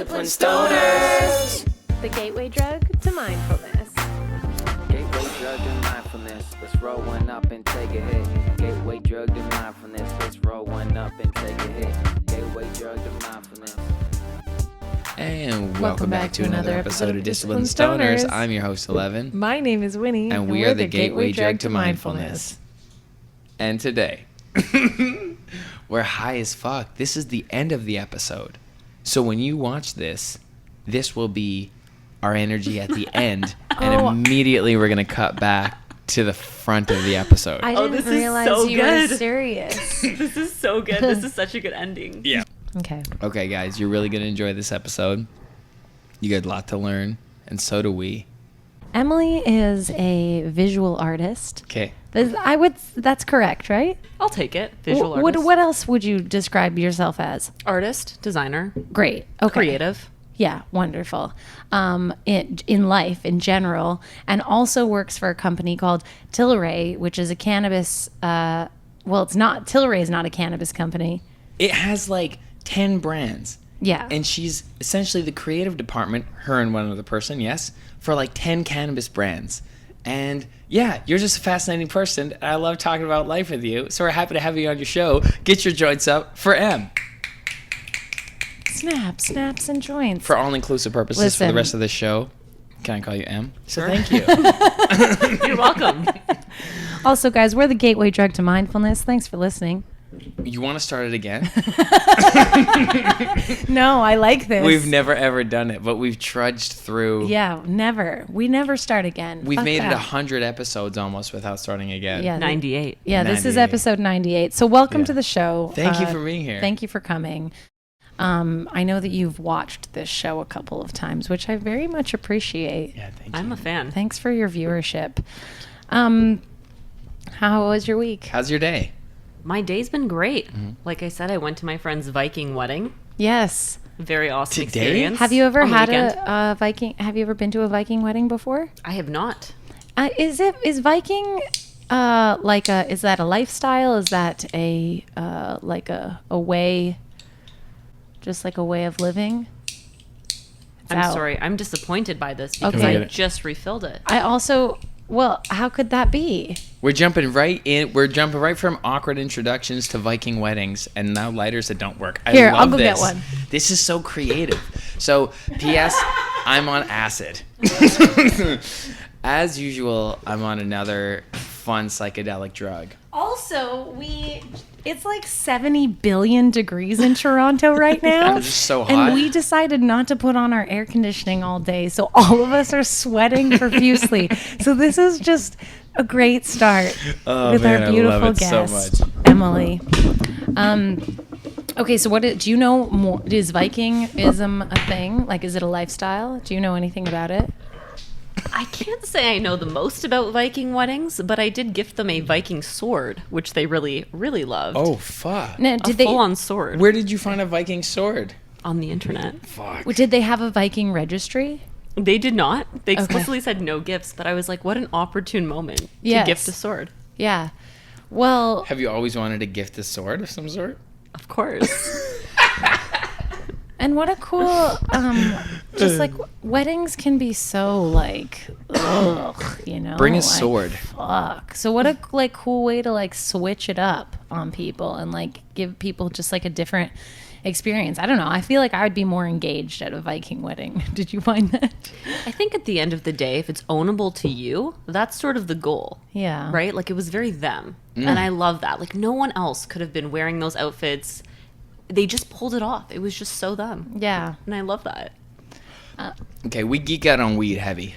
Disciplined Stoners. The gateway drug to mindfulness. Gateway drug to mindfulness. Let's roll one up and take a hit. Gateway drug to mindfulness. Let's roll one up and take a hit. Gateway drug to mindfulness. And welcome back to another episode of Disciplined Stoners. I'm your host, Ellevan. My name is Winnie. And we are the gateway drug to mindfulness. And today, we're high as fuck. This is the end of the episode. So when you watch this, this will be our energy at the end. And immediately we're going to cut back to the front of the episode. I didn't realize you were serious. This is so good. This is such a good ending. Yeah. Okay. Okay, guys, you're really going to enjoy this episode. You got a lot to learn, and so do we. Emily is a visual artist. Okay. That's correct, right? I'll take it. Visual artist. What else would you describe yourself as? Artist, designer. Great. Okay. Creative. Yeah, wonderful. In life, in general, and also works for a company called Tilray, which is a cannabis. It's not. Tilray is not a cannabis company. It has like 10 brands. Yeah. And she's essentially the creative department, her and one other person, yes, for like 10 cannabis brands. And yeah, you're just a fascinating person. And I love talking about life with you. So we're happy to have you on your show. Get your joints up for M. Snaps and joints. For all-inclusive purposes for the rest of the show, can I call you M? Sure. So thank you. You're welcome. Also, guys, we're the gateway drug to mindfulness. Thanks for listening. You want to start it again? No, I like this. We've never, ever done it, but we've trudged through. Yeah, never. We never start again. We've Fuck made it that. 100 episodes almost without starting again. Yeah, 98. Yeah, this is 98. episode 98. So welcome to the show. Thank you for being here. Thank you for coming. I know that you've watched this show a couple of times, which I very much appreciate. Yeah, thank you. I'm a fan. Thanks for your viewership. How was your week? How's your day? My day's been great. Mm-hmm. Like I said, I went to my friend's Viking wedding. Yes. Very awesome Today? experience. Have you ever on the had weekend. a Viking? Have you ever been to a Viking wedding before? I have not. Is Viking is that a lifestyle? Is that a way, just like a way of living? I'm sorry. I'm disappointed by this because Okay. I just refilled it. How could that be? We're jumping right in. We're jumping right from awkward introductions to Viking weddings and now lighters that don't work. Here, I love I'll go this. get one. This is so creative. So, P.S. I'm on acid. As usual, I'm on another fun psychedelic drug. Also, it's like 70 billion degrees in Toronto right now. It's so hot. And we decided not to put on our air conditioning all day. So all of us are sweating profusely. So this is just a great start with our beautiful I love it guest, so much. Emily. Okay, so do you know more? Is Vikingism a thing? Like, is it a lifestyle? Do you know anything about it? I can't say I know the most about Viking weddings, but I did gift them a Viking sword, which they really, really loved. Oh, fuck. Now, A full-on sword Where did you find a Viking sword? on the internet. Fuck. Did they have a Viking registry? They did not. They explicitly said no gifts, but I was like, what an opportune moment Yes. to gift a sword. Yeah. Well, Have you always wanted to gift a sword of some sort? Of course. and what a cool, just like weddings can be so like, ugh, you know. Bring a like, sword. Fuck. So what a cool way to switch it up on people and give people just a different experience. I don't know. I feel like I would be more engaged at a Viking wedding. Did you find that? I think at the end of the day, if it's ownable to you, that's sort of the goal. Yeah. Right? Like, it was very them. And I love that. Like, no one else could have been wearing those outfits. They just pulled it off. It was just so them. Yeah. And I love that. Okay, we geek out on weed heavy.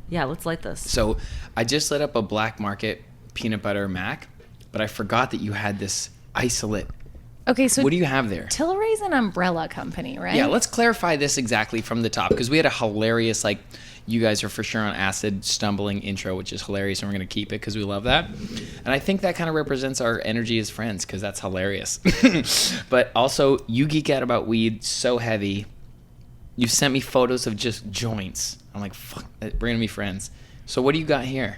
Yeah, let's light this. So I just lit up a black market peanut butter mac, but I forgot that you had this isolate. Okay, so What do you have there? Tilray's an umbrella company, right? Yeah, let's clarify this exactly from the top, because we had a hilarious, you guys are for sure on acid stumbling intro, which is hilarious, and we're going to keep it because we love that. And I think that kind of represents our energy as friends, because that's hilarious. But also, you geek out about weed so heavy. You sent me photos of just joints. I'm like, fuck, we're going to be friends. So what do you got here?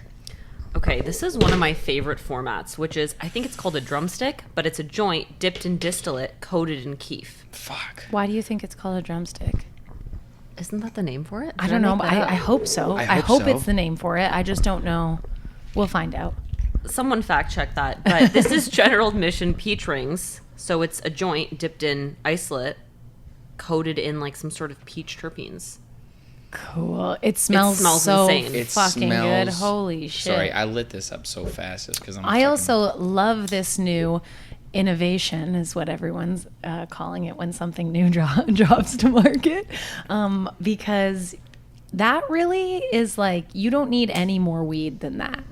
Okay, this is one of my favorite formats, which is, I think it's called a drumstick, but it's a joint dipped in distillate coated in keef. Fuck. Why do you think it's called a drumstick? Isn't that the name for it? I don't know. But I hope so. I hope so. it's the name for it. I just don't know. We'll find out. Someone fact check that. But this is General Admission peach rings. So it's a joint dipped in isolate, coated in like some sort of peach terpenes. Cool. It smells so insane. It fucking good. smells- Holy shit. Sorry, I lit this up so fast just because I also love this new innovation, is what everyone's calling it when something new drops to market, because that really is like, you don't need any more weed than that.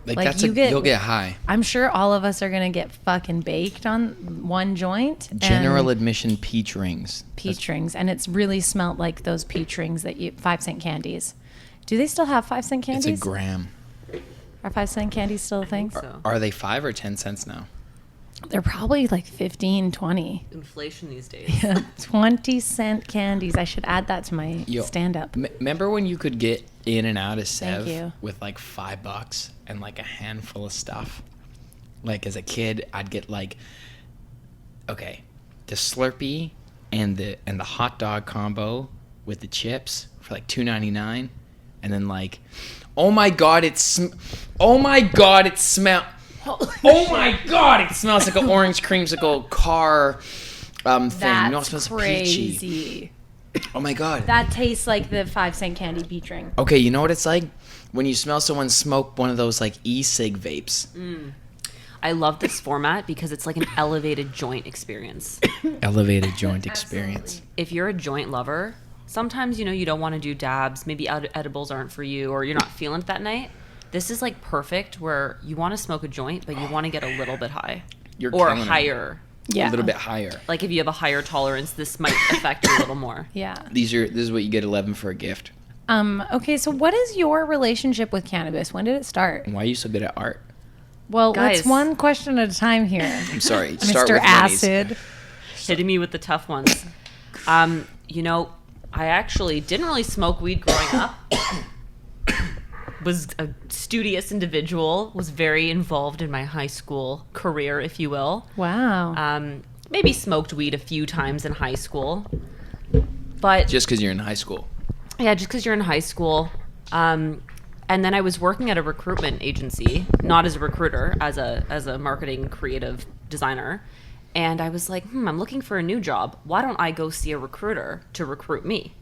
like like, that's you get- you'll get high. I'm sure all of us are gonna get fucking baked on one joint. General and admission peach rings. peach rings, and it's really smelled like those peach rings that 5-cent candies. Do they still have 5-cent candies? It's a gram. Are 5-cent candies still a thing? So Are they 5 or 10 cents now? They're probably like 15, 20. inflation these days. 20-cent candies. I should add that to my Yo, stand-up. Remember when you could get in and out of Thank you. Sev with like $5 and like a handful of stuff? Like as a kid, I'd get like, okay, the Slurpee and the hot dog combo with the chips for like $2.99, and then like, oh my god, it smells like an orange creamsicle car thing. That's No, it smells crazy. peachy. Oh my god. That tastes like the 5-cent candy peach ring. Okay, you know what it's like when you smell someone smoke one of those like e-cig vapes. I love this format because it's like an elevated joint experience. Elevated joint experience. If you're a joint lover, sometimes, you know, you don't want to do dabs. Maybe edibles aren't for you, or you're not feeling it that night. This is like perfect where you want to smoke a joint, but you want to get a little bit high. You're or killing it. higher. Yeah. A little bit higher. Like if you have a higher tolerance, this might affect you a little more. Yeah. This is what you get Ellevan for a gift. Okay, so what is your relationship with cannabis? When did it start? Why are you so good at art? Well, Guys. let's one question at a time here. I'm sorry. Start Mr. with ladies. Acid. Hitting me with the tough ones. You know, I actually didn't really smoke weed growing up. Was a studious individual, was very involved in my high school career, if you will. Wow. Maybe smoked weed a few times in high school. But Just because you're in high school. yeah, just because you're in high school. And then I was working at a recruitment agency, not as a recruiter, as a marketing creative designer. And I was like, I'm looking for a new job. Why don't I go see a recruiter to recruit me?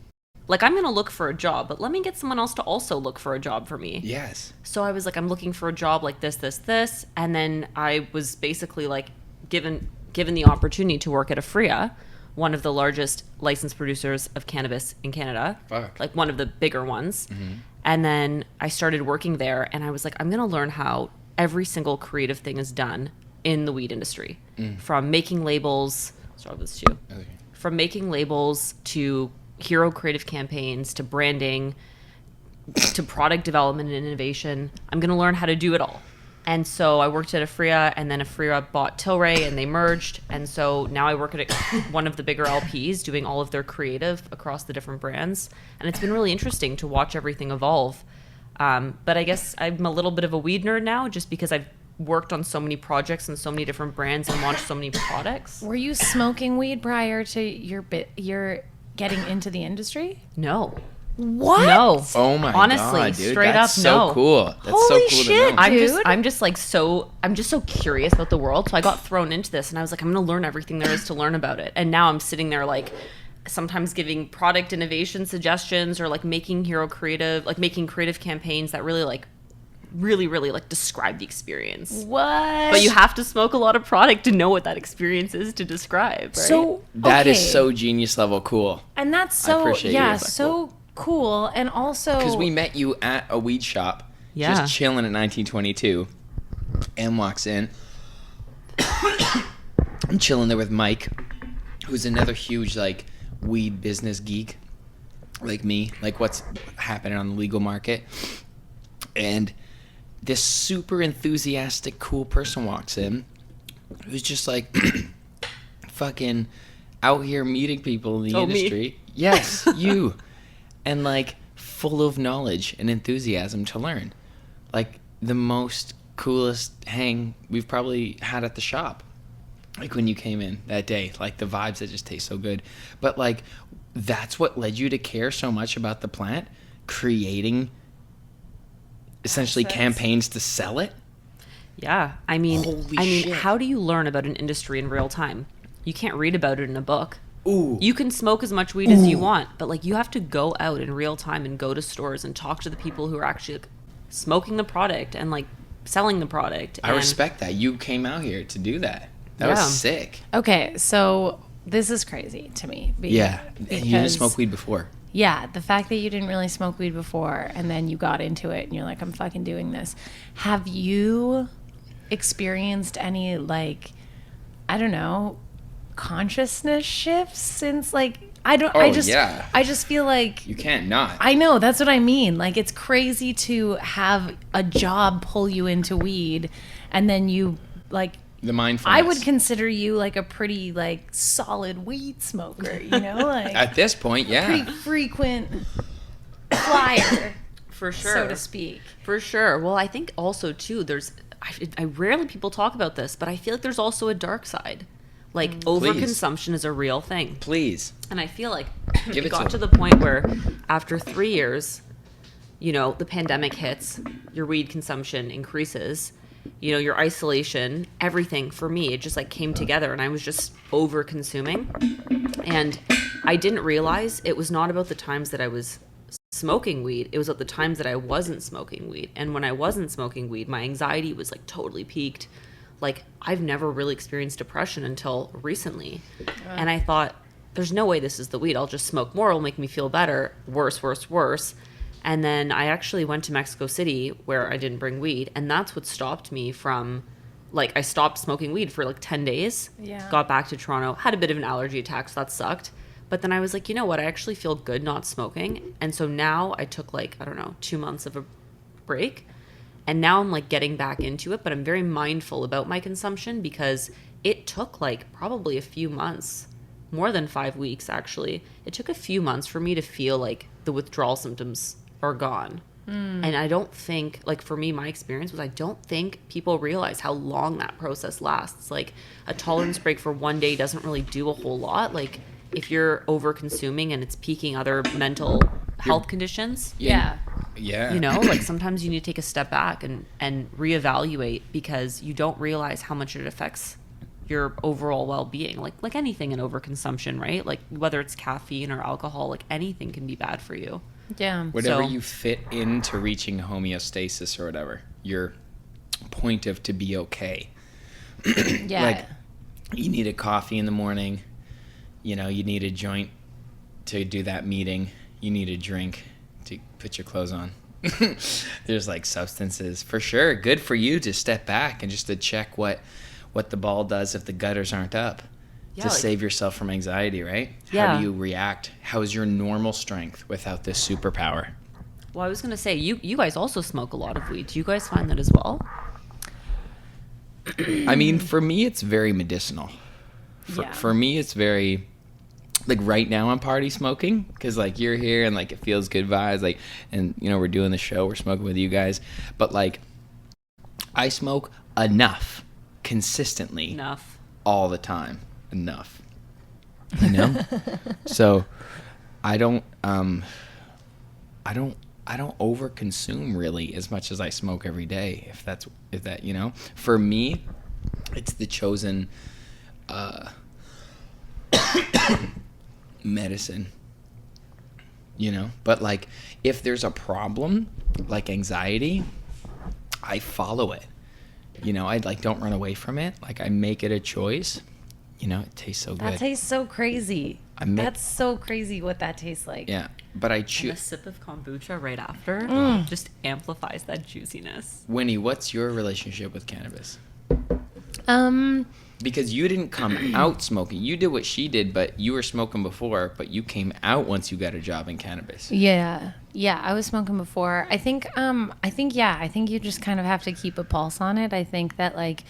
Like, I'm going to look for a job, but let me get someone else to also look for a job for me. Yes. So I was like, I'm looking for a job like this. And then I was basically like given the opportunity to work at Afria, one of the largest licensed producers of cannabis in Canada. Fuck. Like one of the bigger ones. And then I started working there, and I was like, I'm going to learn how every single creative thing is done in the weed industry. From making labels, start with this too. Okay. From making labels to hero creative campaigns to branding to product development and innovation. I'm going to learn how to do it all. And so I worked at Afria, and then Afria bought Tilray, and they merged. And so now I work at one of the bigger LPs doing all of their creative across the different brands. And it's been really interesting to watch everything evolve. But I guess I'm a little bit of a weed nerd now, just because I've worked on so many projects and so many different brands and launched so many products. Were you smoking weed prior to your getting into the industry? No. What? No. Oh my Honestly, god, dude. straight That's up, so no. cool. That's Holy so cool shit, to know. dude. I'm just so curious about the world. So I got thrown into this, and I was like, I'm going to learn everything there is to learn about it. And now I'm sitting there like sometimes giving product innovation suggestions, or like making creative campaigns that really like describe the experience. What? But you have to smoke a lot of product to know what that experience is to describe, right? So That is okay. so genius level cool. and that's so appreciate yeah, you. so cool. And also Because we met you at a weed shop, Yeah. just chilling at 1922. Em walks in. I'm chilling there with Mike, who's another huge like weed business geek, like me, like what's happening on the legal market. And this super enthusiastic, cool person walks in, who's just like fucking out here meeting people in the Oh, me? industry. Yes, you. And like full of knowledge and enthusiasm to learn. Like the most coolest hang we've probably had at the shop. Like when you came in that day, like the vibes that just taste so good. But like that's what led you to care so much about the plant, creating essentially Assets. campaigns to sell it. Yeah. I mean, Holy shit. how do you learn about an industry in real time? You can't read about it in a book. Ooh. You can smoke as much weed as you want, but like you have to go out in real time and go to stores and talk to the people who are actually like, smoking the product and like selling the product. I And respect that. You came out here to do that. That Yeah. was sick. Okay, so this is crazy to me. Yeah. And you didn't because- smoke weed before. Yeah, the fact that you didn't really smoke weed before and then you got into it and you're like, I'm fucking doing this. Have you experienced any, like, I don't know, consciousness shifts since, like, I just feel like, You can't not. I know, that's what I mean. Like, it's crazy to have a job pull you into weed and then you, like, The mindfulness. I would consider you like a pretty, like, solid weed smoker, you know? Like, At this point, yeah. pretty frequent flyer, for sure. so to speak. For sure. Well, I think also too, I rarely people talk about this, but I feel like there's also a dark side. Like overconsumption is a real thing. Please. And I feel like Give it it got to to the point where after 3 years, you know, the pandemic hits, your weed consumption increases, you know, your isolation, everything for me, it just like came together and I was just over consuming. And I didn't realize it was not about the times that I was smoking weed. It was at the times that I wasn't smoking weed. And when I wasn't smoking weed, my anxiety was like totally peaked. Like I've never really experienced depression until recently. And I thought, there's no way this is the weed. I'll just smoke more. It'll make me feel better. Worse, worse, worse. And then I actually went to Mexico City where I didn't bring weed. And that's what stopped me from, like, I stopped smoking weed for like 10 days. Yeah. Got back to Toronto, had a bit of an allergy attack, so that sucked. But then I was like, you know what? I actually feel good not smoking. And so now I took like, I don't know, 2 months of a break. And now I'm like getting back into it. But I'm very mindful about my consumption because it took like probably a few months, more than 5 weeks actually. It took a few months for me to feel like the withdrawal symptoms are gone. And I don't think, like for me, my experience was I don't think people realize how long that process lasts. Like a tolerance break for 1 day doesn't really do a whole lot. Like if you're over consuming and it's piquing other mental health conditions, Yeah. Yeah. you know, like sometimes you need to take a step back and reevaluate because you don't realize how much it affects your overall well-being. Like anything in overconsumption, right? Like whether it's caffeine or alcohol, like anything can be bad for you. Yeah. Whatever So- you fit into reaching homeostasis or whatever, your point of to be okay. Yeah. Like, you need a coffee in the morning, you know, you need a joint to do that meeting, you need a drink to put your clothes on. There's like substances for sure. Good for you to step back and just to check what the ball does if the gutters aren't up. Yeah, To like- save yourself from anxiety, right? How Yeah. do you react? How is your normal strength without this superpower? Well, I was going to say, you guys also smoke a lot of weed. Do you guys find that as well? I mean, for me, it's very medicinal. Yeah. For me, it's very, like right now I'm party smoking because like you're here and like it feels good vibes. Like, and you know, we're doing the show, we're smoking with you guys. But like, I smoke enough, consistently, Enough. all the time. Enough. You know? So I don't overconsume really as much as I smoke every day, if that, you know. For me, it's the chosen medicine, you know. But like if there's a problem like anxiety, I follow it, you know. I like don't run away from it. Like I make it a choice, you know. It tastes so good. That tastes so crazy. That's so crazy what that tastes like. Yeah, but I And a choose. sip of kombucha right after just amplifies that juiciness. Winnie, what's your relationship with cannabis? Um, Because you didn't come out smoking. You did what she did, but you were smoking before, but you came out once you got a job in cannabis. yeah. Yeah, I was smoking before. I think you just kind of have to keep a pulse on it. I think that like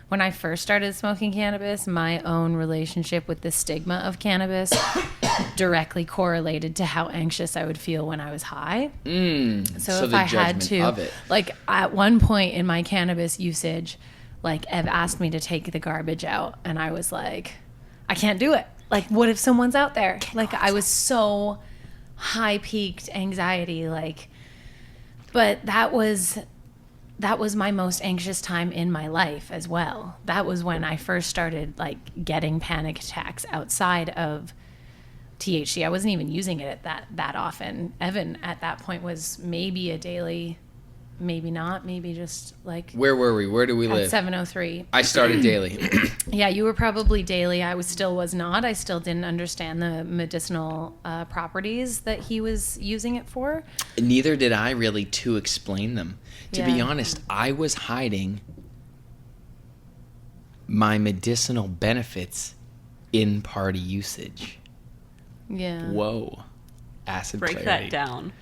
when I first started smoking cannabis, my own relationship with the stigma of cannabis directly correlated to how anxious I would feel when I was high. So if the I had judgment to, of it. like at one point in my cannabis usage, like Ev asked me to take the garbage out and I was like, I can't do it. like, what if someone's out there? Like, I was so high peaked anxiety, like, but that was my most anxious time in my life as well. That was when I first started like getting panic attacks outside of THC. I wasn't even using it that often. Evan at that point was maybe a daily, maybe not, maybe just like. Where were we? Where do we at live? 703. I started daily. Yeah, you were probably daily. I was not. I still didn't understand the medicinal properties that he was using it for. Neither did I really to explain them. To be Yeah. honest, I was hiding my medicinal benefits in party usage. Yeah. Whoa. Acid Break clarity. that down.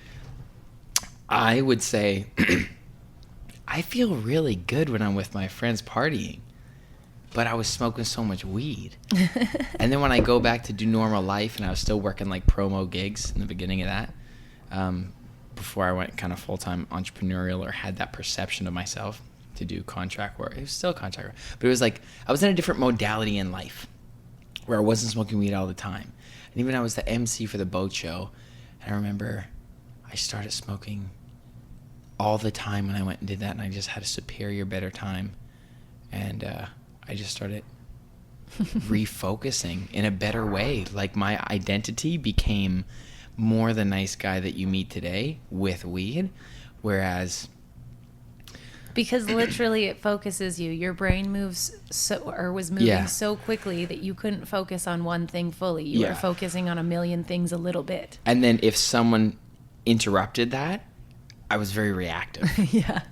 I would say I feel really good when I'm with my friends partying, but I was smoking so much weed. And then when I go back to do normal life, and I was still working like promo gigs in the beginning of that, before I went kind of full-time entrepreneurial or had that perception of myself to do contract work. It was still contract work, but it was like I was in a different modality in life where I wasn't smoking weed all the time. And even I was the MC for the boat show, and I remember I started smoking all the time when I went and did that, and I just had a superior, better time. And I just started refocusing in a better way. Like my identity became more the nice guy that you meet today with weed, whereas Because literally it focuses you. Your brain was moving Yeah. so quickly that you couldn't focus on one thing fully. You Yeah. were focusing on a million things a little bit. and then if someone interrupted that, I was very reactive. Yeah.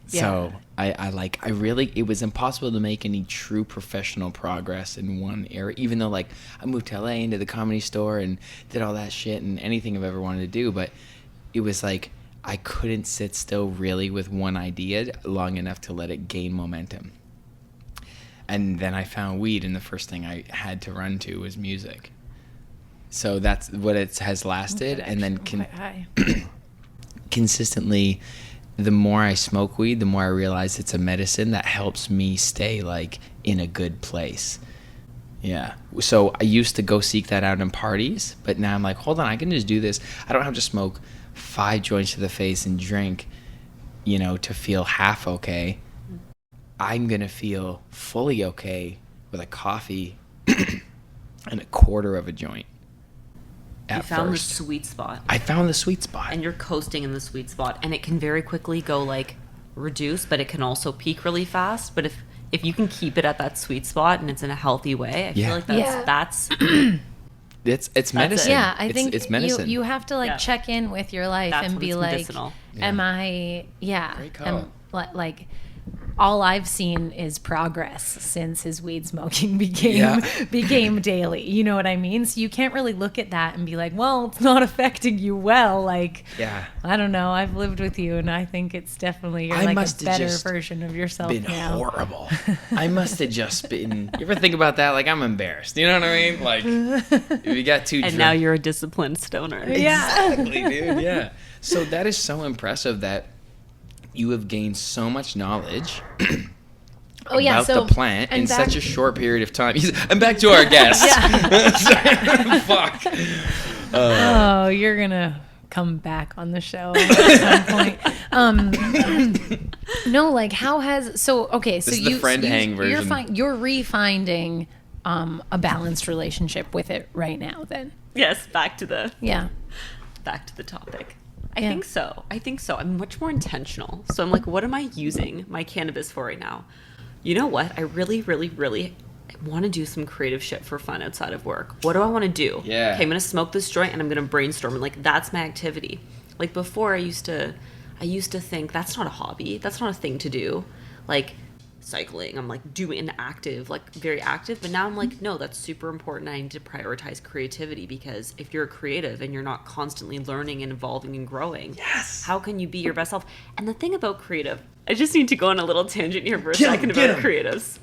So it was impossible to make any true professional progress in one area, even though like I moved to LA into the comedy store and did all that shit and anything I've ever wanted to do. But it was like, I couldn't sit still really with one idea long enough to let it gain momentum. And then I found weed, and the first thing I had to run to was music. So that's what it has lasted. And then Quite high. consistently, the more I smoke weed, the more I realize it's a medicine that helps me stay like in a good place. Yeah. So I used to go seek that out in parties, but now I'm like, hold on, I can just do this. I don't have to smoke 5 joints to the face and drink, to feel half okay. I'm going to feel fully okay with a coffee and a quarter of a joint. You At found first. the sweet spot. I found the sweet spot. And you're coasting in the sweet spot. And it can very quickly go like reduce, but it can also peak really fast. But if you can keep it at that sweet spot and it's in a healthy way, I feel like that's It's medicine. Yeah, I think it's medicine. you have to like check in with your life That's and when be it's like, medicinal. am I, Great call. like, all I've seen is progress since his weed smoking became daily. You know what I mean? So you can't really look at that and be like, well, it's not affecting you well. Like, I don't know. I've lived with you, and I think it's definitely you're like a better version of yourself been now. horrible. I must have just been. You ever think about that? Like, I'm embarrassed. You know what I mean? Like, if you got too and drunk. now you're a disciplined stoner. Exactly, dude. Yeah. So that is so impressive that you have gained so much knowledge about the plant in such a short period of time. And back to our guest. Fuck. Oh, you're gonna come back on the show at some point. No, like how has okay? So This is the friend hang version. You're refinding a balanced relationship with it right now. Then Yes, back to the topic. I Yeah. think so. I'm much more intentional. So I'm like, what am I using my cannabis for right now? You know what? I really, really, really want to do some creative shit for fun outside of work. What do I want to do? Yeah. Okay, I'm going to smoke this joint and I'm going to brainstorm. And like, that's my activity. Like before I used to think that's not a hobby. That's not a thing to do. Like cycling, I'm like doing an active, like very active. But now I'm like, no, that's super important. I need to prioritize creativity, because if you're a creative and you're not constantly learning and evolving and growing, how can you be your best self? And the thing about creative, I just need to go on a little tangent here for a second about creatives.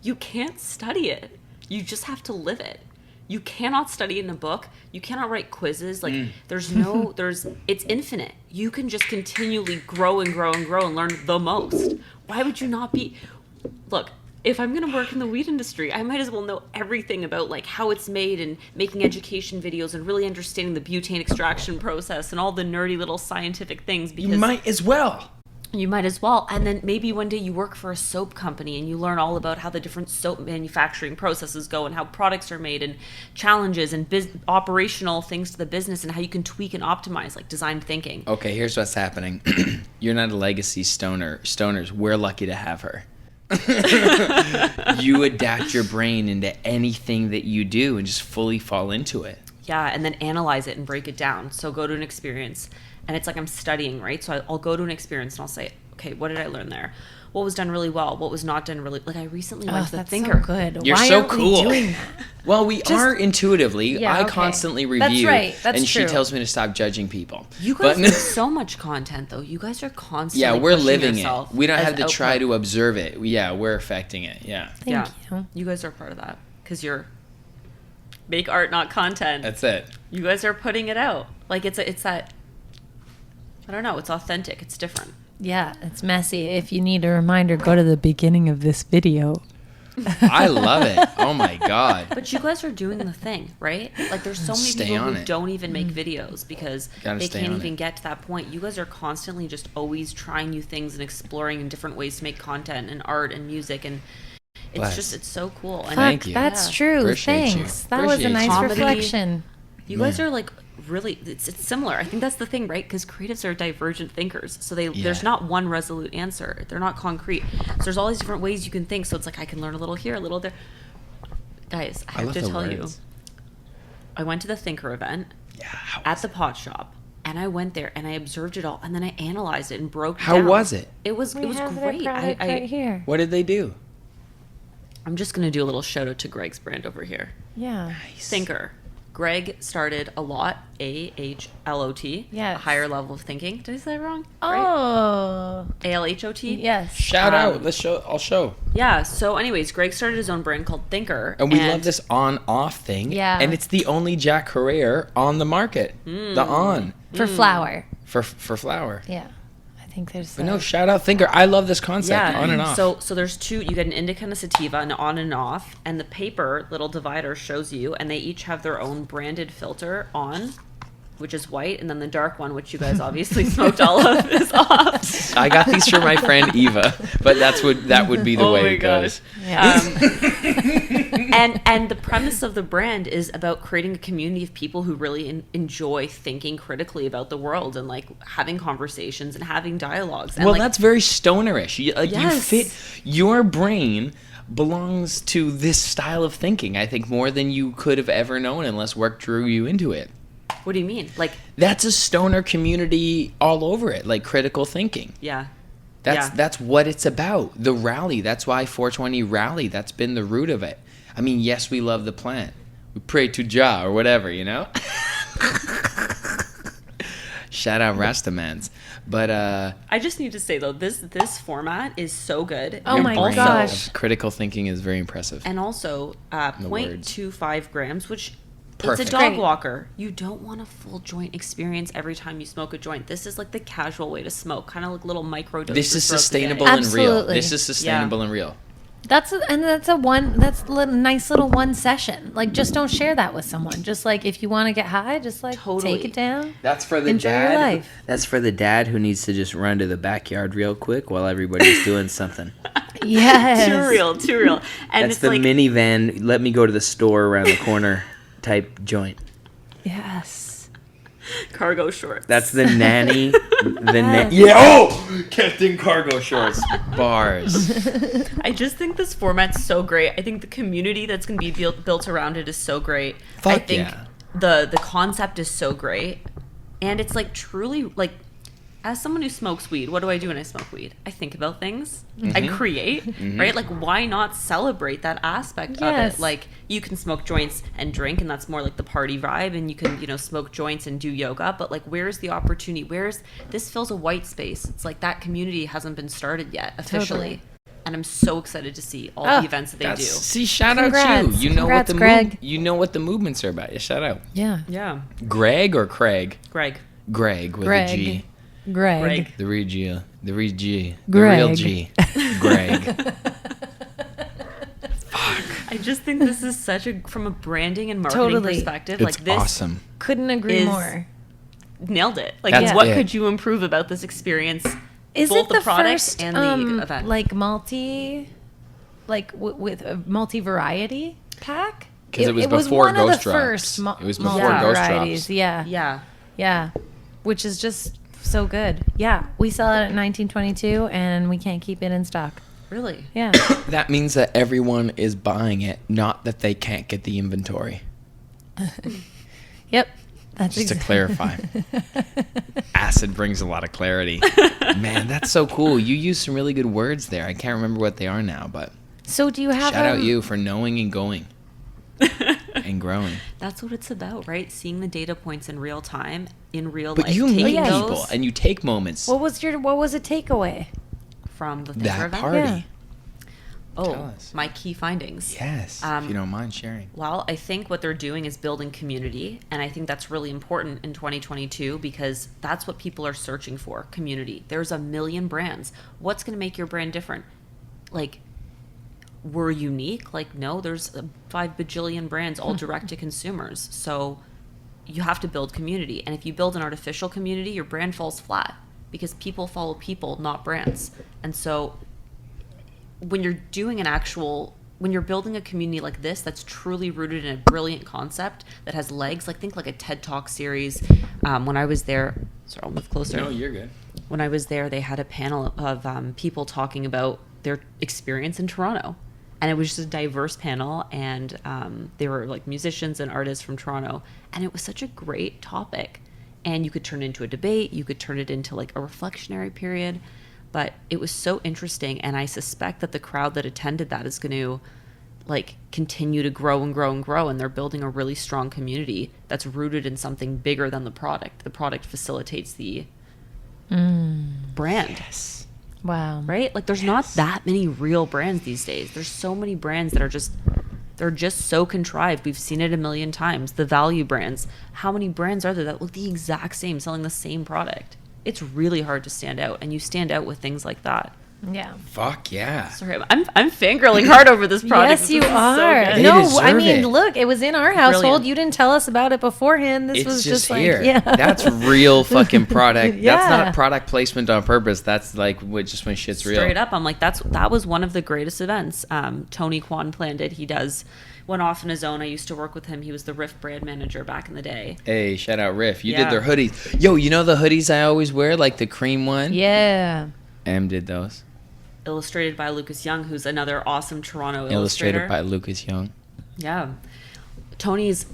You can't study it. You just have to live it. You cannot study in a book. You cannot write quizzes. Like it's infinite. You can just continually grow and grow and grow and learn the most. Why would you not be? Look, if I'm going to work in the weed industry, I might as well know everything about like how it's made and making education videos and really understanding the butane extraction process and all the nerdy little scientific things. Because You might as well. You might as well. And then maybe one day you work for a soap company and you learn all about how the different soap manufacturing processes go and how products are made and challenges and operational things to the business and how you can tweak and optimize, like design thinking. Okay, here's what's happening. You're not a legacy stoner. Stoners, we're lucky to have her. You adapt your brain into anything that you do and just fully fall into it. Yeah, and then analyze it and break it down. So go to an experience, and it's like I'm studying, right? So I'll go to an experience and I'll say, okay, what did I learn there? What was done really well? What was not done really? Like I recently went to the that's Thinker. so good. You're Why so aren't we cool. doing that? Well, we are intuitively. Yeah, I okay. constantly That's review, right. That's and she true. tells me to stop judging people. You guys make so much content, though. You guys are constantly Yeah, we're pushing living yourself it. We don't as have to try output. to observe it. Yeah, we're affecting it. Yeah, Thank you. You guys are part of that because you're make art, not content. that's it. You guys are putting it out. Like it's that. I don't know. It's authentic. It's different. Yeah, it's messy. If you need a reminder, go to the beginning of this video. I love it. Oh my god. But you guys are doing the thing, right? Like there's so many Stay people on who it. don't even make videos because Gotta they stay can't on even it. get to that point. You guys are constantly just always trying new things and exploring in different ways to make content and art and music, and it's Bless. just it's so cool. And Thank Fuck, you. that's Yeah. true. Appreciate you. Thanks. That was a Appreciate nice you. Comedy. reflection. you guys are like really it's similar. I think that's the thing, right? Because creatives are divergent thinkers, so there's not one resolute answer. They're not concrete. So there's all these different ways you can think. So it's like I can learn a little here, a little there. Guys, I have love to the tell you, words. I went to the Thinker event Yeah. How at the pot shop, and I went there and I observed it all, and then I analyzed it and broke. How down. was it? It was We have great. their product right here. What did they do? I'm just gonna do a little shout out to Greg's brand over here. Yeah. Thinker. Greg started a lot, AHLOT. Yes. A higher level of thinking. Did I say that wrong? Oh, ALHOT. yes. Shout out. Let's show. I'll show. Yeah. So, anyways, Greg started his own brand called Thinker, And we love this on-off thing. Yeah. And it's the only Jack Herrera on the market. The on For flour. for flour. Yeah. I think there's. But no, shout out Thinker. I love this concept. Yeah. On and off. So there's two. You get an indica and a sativa, an on and off, and the paper little divider shows you, and they each have their own branded filter on, which is white, and then the dark one, which you guys obviously smoked all of, is off. I got these from my friend Eva, but that would be the Oh way my it goes. Yeah. And the premise of the brand is about creating a community of people who really enjoy thinking critically about the world and like having conversations and having dialogues. And Well, like, that's very stonerish. You Yes. fit your brain belongs to this style of thinking. I think more than you could have ever known unless work drew you into it. what do you mean? Like, That's a stoner community all over it, like critical thinking. yeah. That's what it's about. The rally. That's why 420 rally. That's been the root of it. I mean, yes, we love the plant. We pray to Jah or whatever, you know. Shout out Rastamans. But I just need to say though, this format is so good. Oh And my also- gosh. critical thinking is very impressive. And also, The words. 0.25 grams, which Perfect. it's a dog Great. walker. You don't want a full joint experience every time you smoke a joint. This is like the casual way to smoke, kind of like little micro doses. This is throughout the day. sustainable and real. Absolutely. This is sustainable and real. That's a nice little one session. Like, just don't share that with someone. Just like if you want to get high, just like Totally. take it down. That's for the Enjoy your dad. life. That's for the dad who needs to just run to the backyard real quick while everybody's doing something. Yes. Too real, too real. And That's it's the like minivan. Let me go to the store around the corner type joint. Yes. cargo shorts. That's the nanny. Yeah. Oh, Captain Cargo Shorts. Bars. I just think this format's so great. I think the community that's going to be built around it is so great. I Fuck think yeah. the concept is so great. And it's like truly like as someone who smokes weed, what do I do when I smoke weed? I think about things. I create, right? Like why not celebrate that aspect of Yes. it? Like you can smoke joints and drink and that's more like the party vibe and you can, smoke joints and do yoga, but like where's the opportunity? This fills a white space. It's like that community hasn't been started yet officially. Totally. And I'm so excited to see all the events that they do. See, shout out Congrats. you. You know Congrats, what the Greg. you know what the movements are about. Yeah, shout out. Yeah. Yeah. Greg or Craig? Greg. Greg with Greg. a G. Greg. The real G. The real Greg. G. Greg. I just think this is from a branding and marketing Totally. perspective, It's like this awesome. Couldn't agree is- more. nailed it. Like, That's what it. could you improve about this experience? Is both it the product first, and the event. like with a multi-variety pack? 'Cause it was before one of Ghost the Drops. first It was before Ghost varieties. Drops. Yeah. Yeah. Yeah. Which is just so good. Yeah. We sell it at 1922 and we can't keep it in stock. Really? Yeah. That means that everyone is buying it, not that they can't get the inventory. Yep. That's Just to exact- clarify. Acid brings a lot of clarity. Man, that's so cool. You used some really good words there. I can't remember what they are now, but So do you have shout out you for knowing and going and growing. That's what it's about, right? Seeing the data points in real time, in real But life. you meet taking yeah. people those and you take moments. What was a takeaway? from the That Thinker event. party. Yeah. Oh, Tell us. my key findings. Yes, if you don't mind sharing. Well, I think what they're doing is building community, and I think that's really important in 2022 because that's what people are searching for, community. There's a million brands. What's going to make your brand different? Like, we're unique? Like, no, there's 5 bajillion brands all direct to consumers. So you have to build community. And if you build an artificial community, your brand falls flat because people follow people, not brands. And so when you're doing when you're building a community like this that's truly rooted in a brilliant concept that has legs, like think like a TED Talk series. When I was there, sorry, I'll move closer. No, you're good. When I was there, they had a panel of people talking about their experience in Toronto. And it was just a diverse panel, and they were like musicians and artists from Toronto. And it was such a great topic. And you could turn it into a debate, you could turn it into like a reflectionary period. But it was so interesting, and I suspect that the crowd that attended that is going to like continue to grow and grow and grow, and they're building a really strong community that's rooted in something bigger than the product. The product facilitates the brand. Yes. Wow. Right? Like there's not that many real brands these days. There's so many brands that are they're just so contrived. We've seen it a million times. The value brands. How many brands are there that look the exact same, selling the same product? It's really hard to stand out, and you stand out with things like that. Yeah. Fuck yeah. Sorry, I'm fangirling hard over this product. Yes, you This is so are. good. They No, deserve I mean, it. look, it was in our household. Brilliant. You didn't tell us about it beforehand. This It's was just just here. like, yeah. That's real fucking product. Yeah. That's not product placement on purpose. That's like just when shit's real. Straight up, I'm like, that was one of the greatest events. Tony Kwan planned it. Went off on his own. I used to work with him. He was the Riff brand manager back in the day. Hey, shout out Riff. You Yeah. did their hoodies. Yo, you know the hoodies I always wear, like the cream one? Yeah. M did those. Illustrated by Lucas Young, who's another awesome Toronto Illustrated illustrator. by Lucas Young. Yeah. Tony's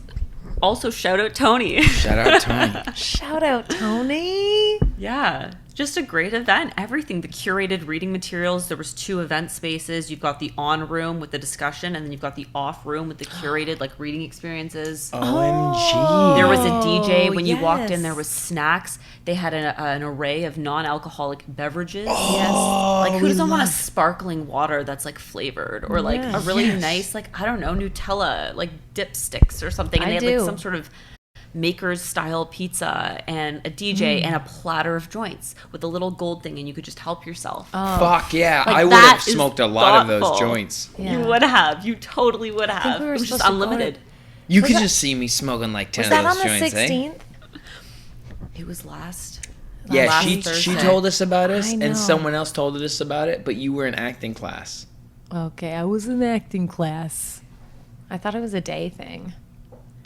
also shout out Tony. Shout out Tony. Shout out, Tony. Yeah. Just a great event. Everything. The curated reading materials. There was 2 event spaces. You've got the on room with the discussion, and then you've got the off room with the curated like reading experiences. OMG. There was a DJ when you walked in. yes. There was snacks. They had an array of non-alcoholic beverages. Yes. Like who we doesn't want a love- sparkling water that's like flavored or like Yeah. a really Yes. nice like I don't know Nutella like dipsticks or something. And I they had do. like some sort of maker's style pizza and a DJ and a platter of joints with a little gold thing, and you could just help yourself. Fuck yeah. Like, I would that have is smoked a lot of those thoughtful. joints. Yeah. You would have. You totally would have. we were It was just supposed to go unlimited. You Was could that- just see me smoking like 10 Was that of on those the joints, 16th? It was last. Yeah, last she Thursday. told us about us, I know. and someone else told us about it, but you were in acting class. Okay, I was in acting class. I thought it was a day thing.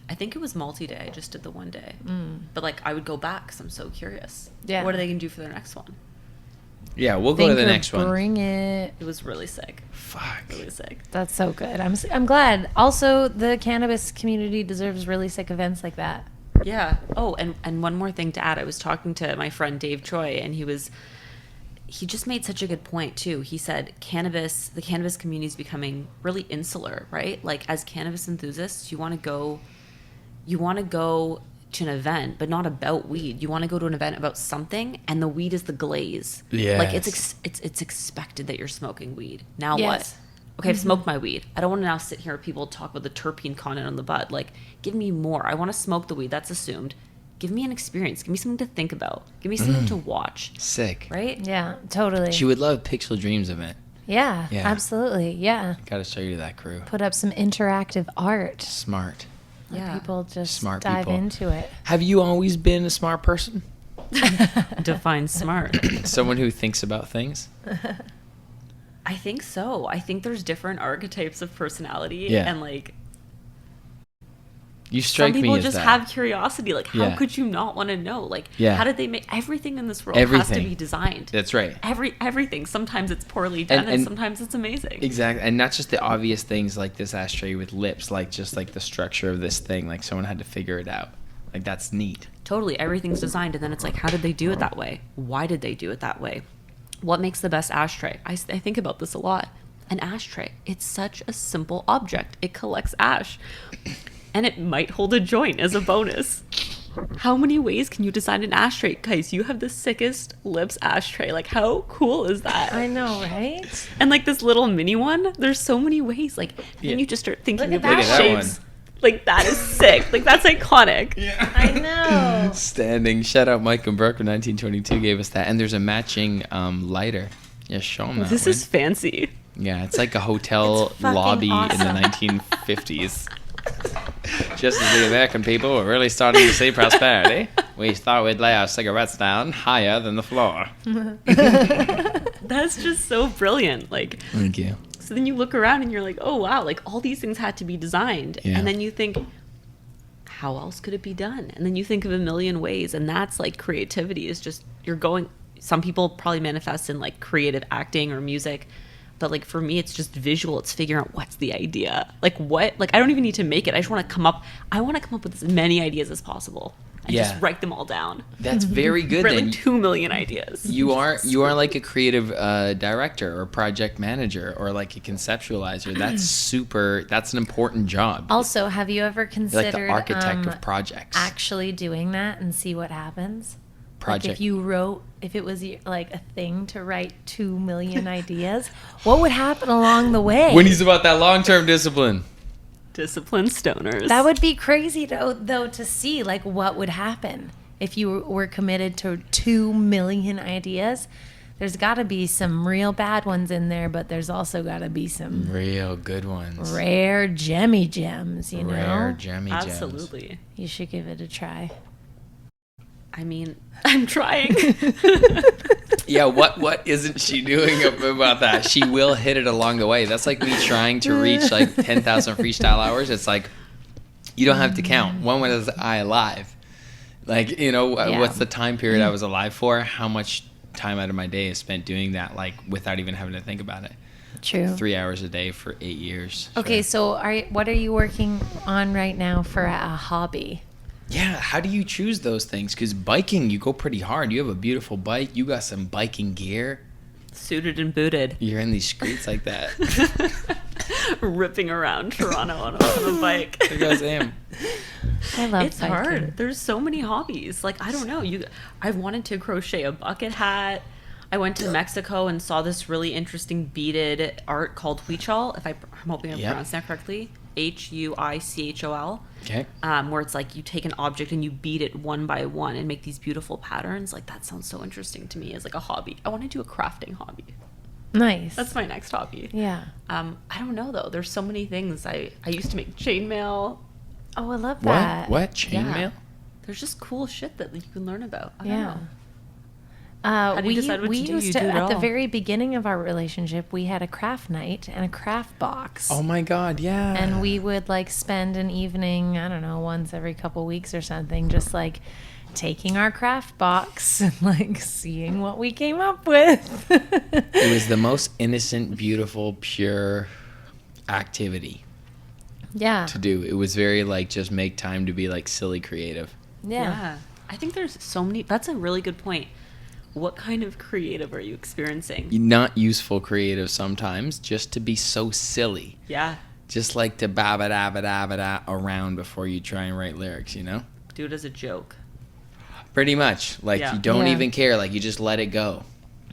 I think it was multi-day. I just did the one day. But like I would go back because I'm so curious. Yeah. What are they gonna do for their next one? Yeah, we'll go to the Thinker, next one. Bring it. It was really sick. Fuck. Really sick. That's so good. I'm glad. Also, the cannabis community deserves really sick events like that. Yeah. Oh, and one more thing to add. I was talking to my friend Dave Choi, and he just made such a good point too. He said the cannabis community is becoming really insular, right? Like as cannabis enthusiasts, you want to go to an event, but not about weed. You want to go to an event about something, and the weed is the glaze. Like Yes. it's expected that you're smoking weed. Now Yes. what? Okay, I've smoked my weed. I don't want to now sit here and people talk about the terpene content on the bud. Like, give me more. I want to smoke the weed. That's assumed. Give me an experience. Give me something to think about. Give me something to watch. Sick. Right? Yeah, totally. She would love Pixel Dreams event. Yeah, Yeah. absolutely. Yeah. Got to show you that crew. Put up some interactive art. Smart. Let Yeah. people just Smart dive people. into it. Have you always been a smart person? Define smart. Someone who thinks about things? I think so. I think there's different archetypes of personality, Yeah. and like You some strike me people as just that. have curiosity. Like, how Yeah. could you not want to know? Like, Yeah. how did they make everything in this world has to Everything. be designed? That's right. Everything. Sometimes it's poorly done, and sometimes it's amazing. Exactly. And not just the obvious things like this ashtray with lips, like just like the structure of this thing. Like someone had to figure it out. Like that's neat. Totally, everything's designed, and then it's like, how did they do it that way? Why did they do it that way? What makes the best ashtray? I think about this a lot. An ashtray, it's such a simple object. It collects ash, and it might hold a joint as a bonus. How many ways can you design an ashtray? Guys, you have the sickest lips ashtray. Like, how cool is that? I know, right? And like this little mini one, there's so many ways. Like, Yeah. then you just start thinking Look at about that shapes. one. Like, that is sick. Like, that's iconic. I know. Standing. Shout out Mike and Burke from 1922 gave us that. And there's a matching lighter. Yeah, show them that This one. is fancy. Yeah, it's like a hotel It's fucking lobby in awesome. the 1950s. Just as the American people were really starting to see prosperity, we thought we'd lay our cigarettes down higher than the floor. That's just so brilliant. Like, Thank you. so then you look around and you're like, oh wow, like all these things had to be designed. Yeah. And then you think, how else could it be done? And then you think of a million ways. And that's like creativity is just, you're going, some people probably manifest in like creative acting or music. But like for me, it's just visual. It's figuring out what's the idea. Like what, like I don't even need to make it. I just want to come up, with as many ideas as possible. And Yeah. just write them all down. That's very good. Write Then like 2 million ideas. you are like a creative director or project manager or like a conceptualizer. That's super. That's an important job. Also, have you ever You're like considered the architect of projects. actually doing that and see what happens? Like Project. if it was like a thing to write 2 million ideas, what would happen along the way? When he's about that long-term discipline. Disciplined stoners. That would be crazy though to see like what would happen if you were committed to 2 million ideas. There's got to be some real bad ones in there, but there's also got to be some Real good ones. rare gemmy gems, you Rare know? gemmy gems. Absolutely. You should give it a try. I mean, I'm trying. Yeah, what isn't she doing about that? She will hit it along the way. That's like me trying to reach like 10,000 freestyle hours. It's like you don't have to count. When was I alive? Like, you know, Yeah. what's the time period I was alive for? How much time out of my day is spent doing that, like without even having to think about it? True. 3 hours a day for 8 years. Okay, Sure. so what are you working on right now for a hobby? Yeah, how do you choose those things? Because biking, you go pretty hard. You have a beautiful bike. You got some biking gear. Suited and booted. You're in these streets like that. Ripping around Toronto on a bike. There goes him. I love It's biking. hard. There's so many hobbies. Like, I don't know. I've wanted to crochet a bucket hat. I went to Mexico and saw this really interesting beaded art called huichol. I'm hoping I'm Yep. pronouncing that correctly. Huichol. Okay. Where it's like you take an object and you beat it one by one and make these beautiful patterns. Like, that sounds so interesting to me as like a hobby. I want to do a crafting hobby. Nice. That's my next hobby. Yeah. I don't know though. There's so many things. I used to make chainmail. Oh, I love that. What? Chainmail? There's just cool shit that you can learn about. I don't Yeah. know. How do you decide what we to do? used You to, do it at the all. very beginning of our relationship, we had a craft night and a craft box. Oh my God, yeah. And we would like spend an evening, I don't know, once every couple weeks or something, just like taking our craft box and like seeing what we came up with. It was the most innocent, beautiful, pure activity Yeah. to do. It was very like just make time to be like silly creative. Yeah. I think there's so many. That's a really good point. What kind of creative are you experiencing? Not useful creative sometimes, just to be so silly. Yeah. Just like to ba-ba-da-ba-da-ba-da around before you try and write lyrics, you know? Do it as a joke. Pretty much. Like Yeah. you don't Yeah. even care. Like you just let it go.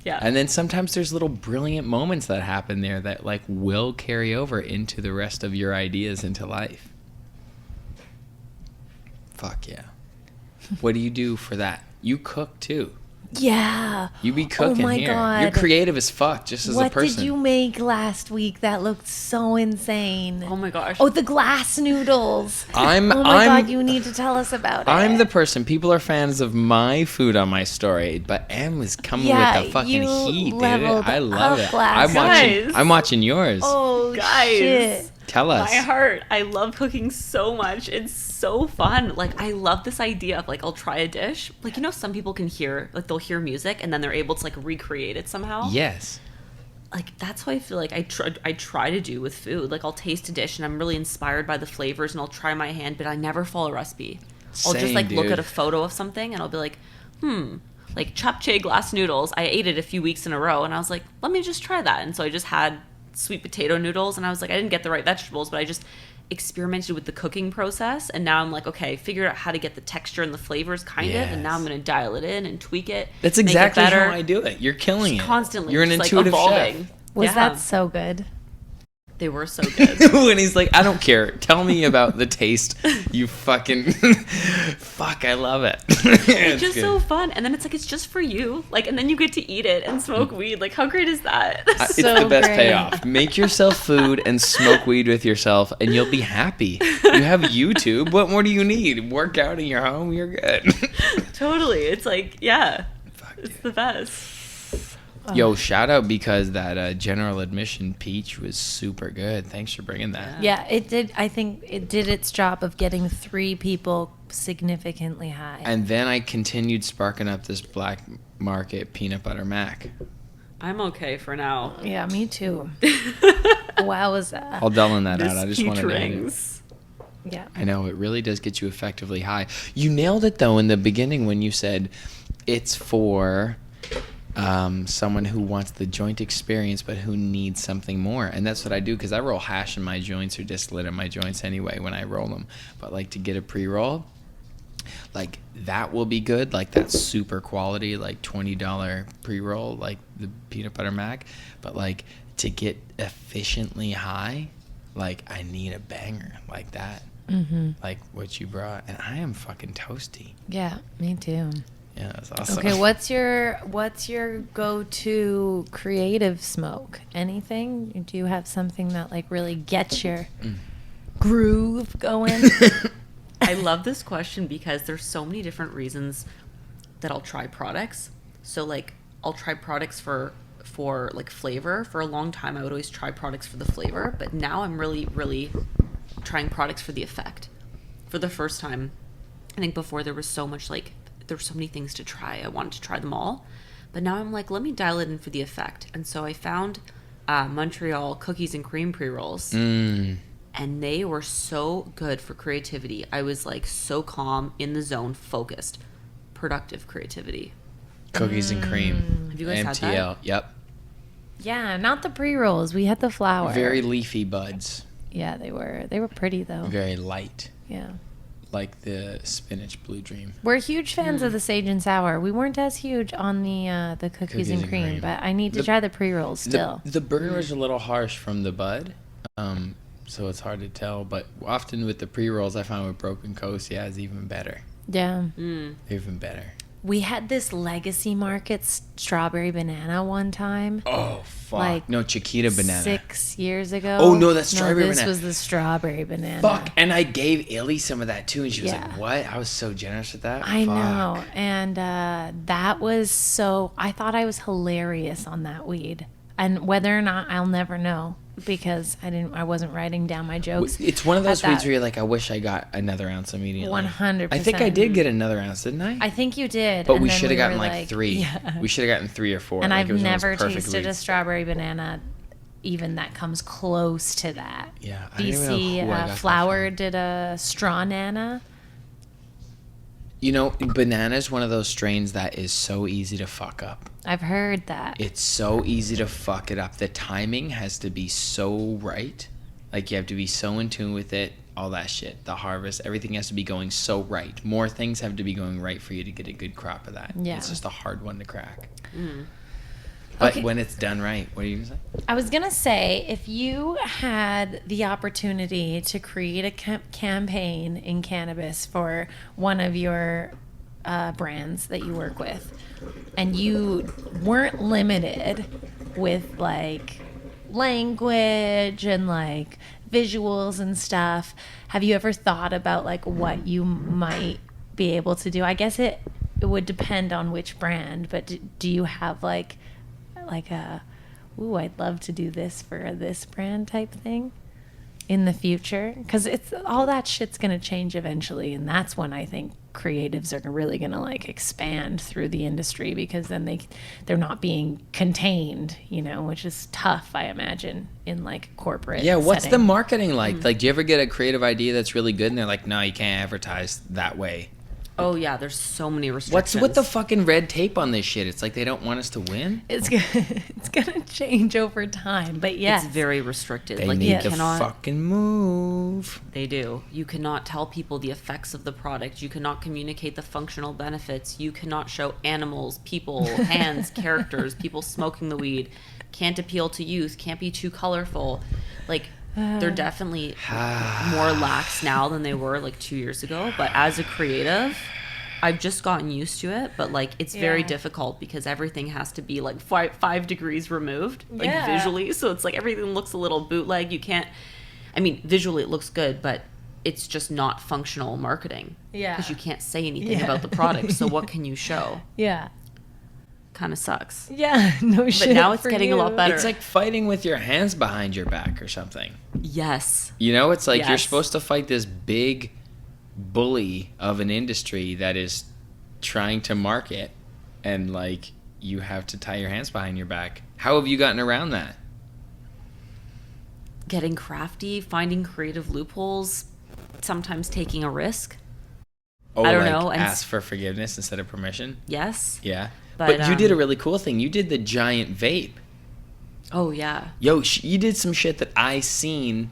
Yeah. And then sometimes there's little brilliant moments that happen there that like will carry over into the rest of your ideas into life. Fuck yeah. What do you do for that? You cook too. Yeah. You be cooking Oh my here. God. You're creative as fuck, just as a What person. did you make last week that looked so insane? Oh my gosh. Oh, the glass noodles. I'm Oh my I'm God, you need to tell us about it. I'm the person. People are fans of my food on my story, but Em was coming Yeah, with the fucking you heat, dude. leveled I love up it. last Guys. I'm watching yours. Oh, Guys. shit. Tell us. My heart. I love cooking so much. It's so fun. Like, I love this idea of, like, I'll try a dish. Like, you know, some people can hear, like, they'll hear music and then they're able to, like, recreate it somehow. Yes. Like, that's what I feel like I try to do with food. Like, I'll taste a dish and I'm really inspired by the flavors and I'll try my hand, but I never follow a recipe. I'll just, Same, like, look dude. at a photo of something and I'll be like, like, japchae glass noodles. I ate it a few weeks in a row and I was like, let me just try that. And so I just had sweet potato noodles and I was like, I didn't get the right vegetables, but I just experimented with the cooking process and now I'm like, okay, figured out how to get the texture and the flavors kind of, and now I'm going to dial it in and tweak it. That's make it exactly better. how I do it. You're killing Just it. constantly. You're an just, like, intuitive evolving. chef. Was Yeah. that so good? They were so good. When he's like, I don't care. Tell me about the taste. You fucking fuck. I love it. It's just so fun. And then it's like, it's just for you. Like, and then you get to eat it and smoke weed. Like, how great is that? It's So the best great. payoff. Make yourself food and smoke weed with yourself, and you'll be happy. You have YouTube. What more do you need? Work out in your home. You're good. Totally. It's like, yeah, Fuck, it's dude. the best. Yo, shout out because that general admission peach was super good. Thanks for bringing that. Yeah, it did. I think it did its job of getting 3 people significantly high. And then I continued sparking up this black market peanut butter mac. I'm okay for now. Yeah, me too. Wowza. I'll dullin that out. I just Peach wanted to hit it. rings. Yeah. I know, it really does get you effectively high. You nailed it, though, in the beginning when you said it's for someone who wants the joint experience but who needs something more. And that's what I do, because I roll hash in my joints or distillate in my joints anyway when I roll them. But, like, to get a pre-roll, like, that will be good. Like, that's super quality, like, $20 pre-roll, like the peanut butter mac. But, like, to get efficiently high, like, I need a banger like that. Mm-hmm. Like what you brought, and I am fucking toasty. Yeah, me too. Yeah, that's awesome. Okay, what's your go-to creative smoke? Anything? Do you have something that like really gets your groove going? I love this question because there's so many different reasons that I'll try products. So, like, I'll try products for like flavor. For a long time, I would always try products for the flavor, but now I'm really trying products for the effect. For the first time, I think before there was so much, like, there were so many things to try. I wanted to try them all, but now I'm like, let me dial it in for the effect. And so I found Montreal cookies and cream pre-rolls. And they were so good for creativity. I was like so calm, in the zone, focused, productive creativity. Cookies and cream. Have you guys had that? MTL. Yep. Yeah, not the pre-rolls. We had the flour. Very leafy buds. Yeah, they were pretty though. Very light, Yeah. like the spinach blue dream. We're huge fans of the sage and sour. We weren't as huge on the cookies and cream, but I need to try the pre-rolls still. The burger is a little harsh from the bud, so it's hard to tell. But often with the pre-rolls, I find with Broken Coast, yeah, it's even better. Yeah. Even better. We had this Legacy Market strawberry banana one time. Oh, fuck. Like, no, Chiquita banana. 6 years ago. Oh, no, that's strawberry this banana. was the strawberry banana. Fuck. And I gave Illy some of that too, and she was Yeah. like, what? I was so generous with that. I Fuck. know. And that was so, I thought I was hilarious on that weed. And whether or not, I'll never know, because I wasn't writing down my jokes. It's one of those at weeds that. where you're like, I wish I got another ounce immediately. 100%. I think I did get another ounce, didn't I? I think you did. But and we then should have gotten were like 3. Yeah. We should have gotten 3 or 4. And Like, I've it was almost never perfect tasted a weeds. strawberry banana even that comes close to that. Yeah, I don't even know who I got that Flower from. did a straw nana. You know, banana is one of those strains that is so easy to fuck up. I've heard that. It's so easy to fuck it up. The timing has to be so right. Like, you have to be so in tune with it, all that shit. The harvest, everything has to be going so right. More things have to be going right for you to get a good crop of that. Yeah. It's just a hard one to crack. But Okay. when it's done right, what are you going to say? I was going to say, if you had the opportunity to create a campaign in cannabis for one of your brands that you work with, and you weren't limited with like language and like visuals and stuff, have you ever thought about like what you might be able to do? I guess it would depend on which brand, but do you have like a, ooh, I'd love to do this for this brand type thing in the future? Because it's all that shit's gonna change eventually, and that's when I think creatives are really gonna like expand through the industry, because then they're not being contained, you know, which is tough, I imagine, in like corporate. Yeah, what's setting. the marketing like? Like, do you ever get a creative idea that's really good and they're like, no, you can't advertise that way? Oh yeah, there's so many What's restrictions. with the fucking red tape on this shit? It's like they don't want us to win. It's gonna change over time, but yes, It's very restricted. They like need you to cannot. fucking move. They do. You cannot tell people the effects of the product. You cannot communicate the functional benefits. You cannot show animals, people, hands, characters, people smoking the weed. Can't appeal to youth. Can't be too colorful. Like, they're definitely more lax now than they were like 2 years ago. But as a creative, I've just gotten used to it. But like, it's very difficult because everything has to be like five degrees removed, like visually. So it's like everything looks a little bootleg. You can't. I mean, visually it looks good, but it's just not functional marketing. Yeah. Because you can't say anything about the product. So what can you show? yeah, Kind of sucks. yeah, no shit. But now it's for getting you. a lot better. It's like fighting with your hands behind your back or something. Yes. You know, it's like you're Yes. supposed to fight this big bully of an industry that is trying to market, and like you have to tie your hands behind your back. How have you gotten around that? Getting crafty, finding creative loopholes, sometimes taking a risk. Oh, I don't like know, and ask for forgiveness instead of permission? Yes. Yeah. But, But you did a really cool thing. You did the giant vape. Oh, yeah. Yo, you did some shit that I seen,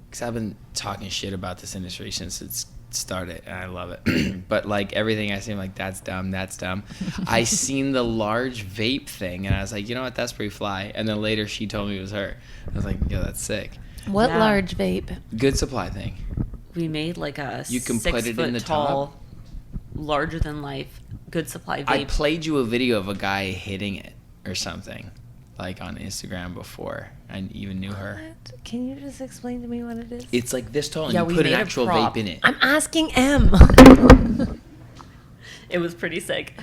because I've been talking shit about this industry since it's started, and I love it. But like everything I see, I'm like, that's dumb, that's dumb. I seen the large vape thing, and I was like, you know what, that's pretty fly. And then later she told me it was her. I was like, yo, that's sick. What Yeah. large vape? Good supply thing. We made like a You can put it in 6 foot the tall, top? larger than life, good supply vape. I played you a video of a guy hitting it or something, like on Instagram before. I even knew her. What? Can you just explain to me what it is? It's like this tall, and Yeah, you we put an made a actual prop. vape in it. I'm asking M. It was pretty sick.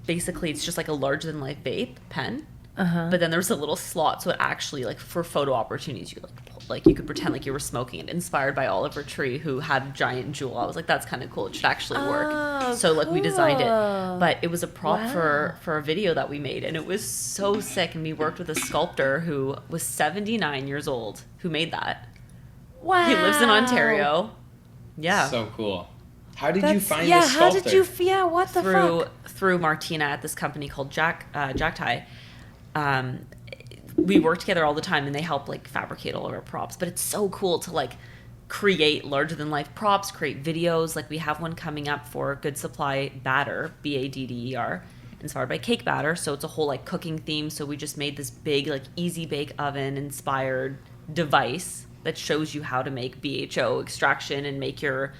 Basically, it's just like a larger than life vape pen. But then there's a little slot, so it actually, like, for photo opportunities, you you could pretend like you were smoking it. Inspired by Oliver Tree, who had a giant jewel. I was like, that's kind of cool. It should actually work. Oh, So like we designed it, cool. but it was a prop Wow. for a video that we made, and it was so sick. And we worked with a sculptor who was 79 years old who made that. Wow. He lives in Ontario. Yeah. So cool. How did you That's- find yeah, this how sculptor? did you? Yeah, what the fuck? through Martina at this company called Jack Tie. We work together all the time, and they help like fabricate all of our props. But it's so cool to like create larger than life props, create videos. Like we have one coming up for Good Supply Batter, BADDER, inspired by cake batter. So it's a whole like cooking theme. So we just made this big like easy bake oven inspired device that shows you how to make BHO extraction and make your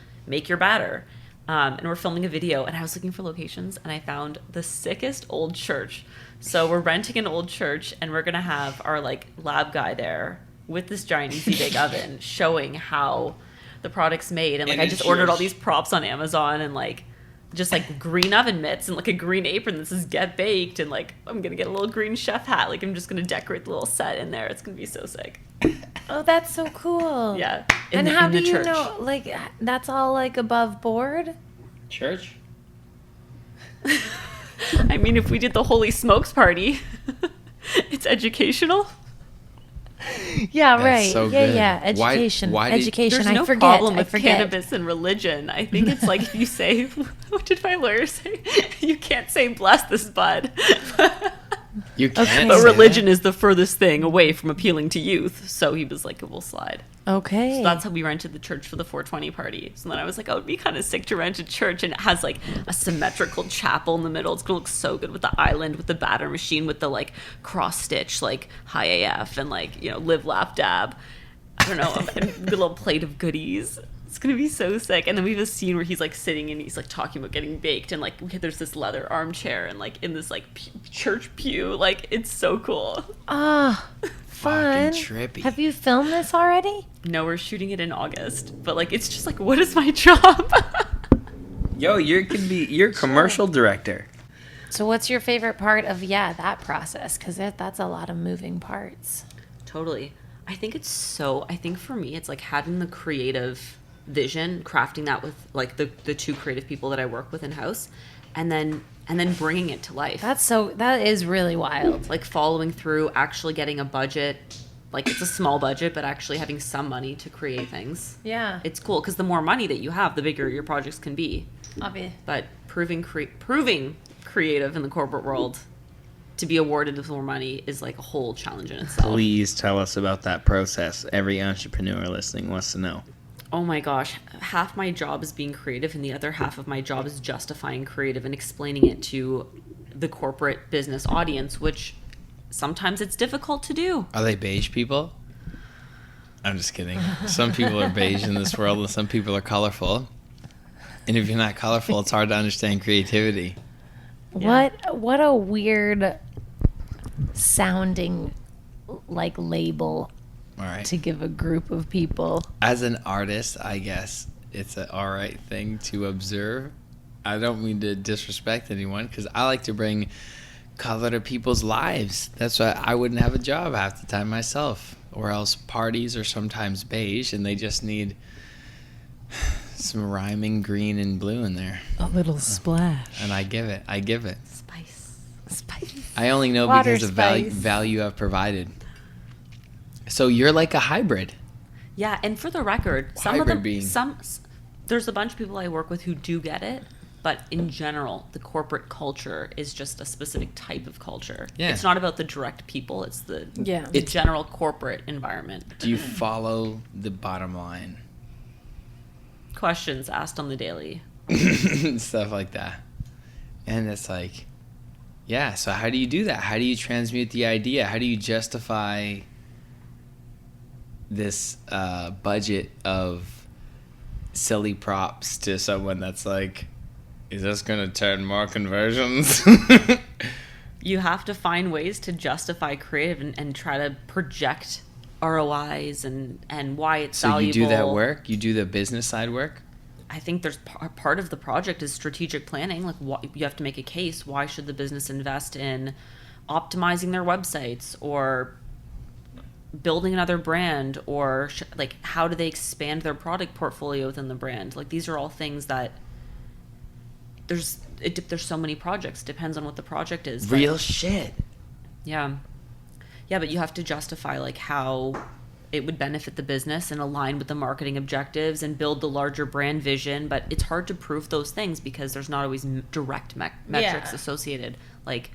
batter. And we're filming a video, and I was looking for locations, and I found the sickest old church. So we're renting an old church, and we're gonna have our like lab guy there with this giant easy bake oven, showing how the product's made. And like In I a just ordered all church. these props on Amazon, and like just like green oven mitts and like a green apron that says "Get Baked," and like I'm gonna get a little green chef hat. Like I'm just gonna decorate the little set in there. It's gonna be so sick. Oh, that's so cool. Yeah. And how in do the you church. know? Like, that's all like above board. Church? I mean, if we did the Holy Smokes party, it's educational. Yeah, That's right. so yeah, good. yeah. Why- Education. why did- Education. There's I no forget. problem I with forget. cannabis and religion. I think it's like if you say, what did my lawyer say? You can't say bless this bud. You can't. Okay. But say religion that. is the furthest thing away from appealing to youth. So he was like, it will slide. Okay. So that's how we rented the church for the 420 party. So then I was like, oh, it'd be kind of sick to rent a church. And it has like a symmetrical chapel in the middle. It's going to look so good with the island, with the batter machine, with the like cross stitch, like high AF and like, you know, live, laugh, dab. I don't know, a good little plate of goodies. It's gonna be so sick. And then we have a scene where he's like sitting and he's like talking about getting baked, and like there's this leather armchair and like in this like church pew. Like it's so cool. Ah, fun. Fucking trippy. Have you filmed this already? No, we're shooting it in August, but like it's just like, what is my job? Yo, you're commercial director. So what's your favorite part of that process? Because that's a lot of moving parts. Totally. I think for me it's like having the creative vision, crafting that with like the two creative people that I work with in house, and then bringing it to life. That is really wild. Like following through, actually getting a budget. Like it's a small budget, but actually having some money to create things. Yeah. It's cool because the more money that you have, the bigger your projects can be. Obvious. But proving creative in the corporate world to be awarded with more money is like a whole challenge in itself. Please tell us about that process. Every entrepreneur listening wants to know. Oh my gosh, half my job is being creative and the other half of my job is justifying creative and explaining it to the corporate business audience, which sometimes it's difficult to do. Are they beige people? I'm just kidding. Some people are beige in this world and some people are colorful. And if you're not colorful, it's hard to understand creativity. Yeah. What a weird sounding like label All right. to give a group of people. As an artist, I guess it's an all right thing to observe. I don't mean to disrespect anyone because I like to bring color to people's lives. That's why I wouldn't have a job half the time myself. Or else parties are sometimes beige and they just need some rhyming green and blue in there. A little splash. And I give it. Spice. I only know Water because of spice. value I've provided. So you're like a hybrid. Yeah, and for the record, there's a bunch of people I work with who do get it, but in general, the corporate culture is just a specific type of culture. Yeah. It's not about the direct people, it's the general corporate environment. Do you follow the bottom line? Questions asked on the daily. Stuff like that. And it's like, yeah, so how do you do that? How do you transmute the idea? How do you justify this budget of silly props to someone that's like, is this going to turn more conversions? You have to find ways to justify creative and try to project ROIs and why it's so valuable. You do that work? You do the business side work? I think there's part of the project is strategic planning. Like you have to make a case. Why should the business invest in optimizing their websites or building another brand, or like how do they expand their product portfolio within the brand? Like these are all things that there's so many projects. Depends on what the project is. Real shit. Yeah, but you have to justify like how it would benefit the business and align with the marketing objectives and build the larger brand vision. But it's hard to prove those things because there's not always direct metrics associated. Like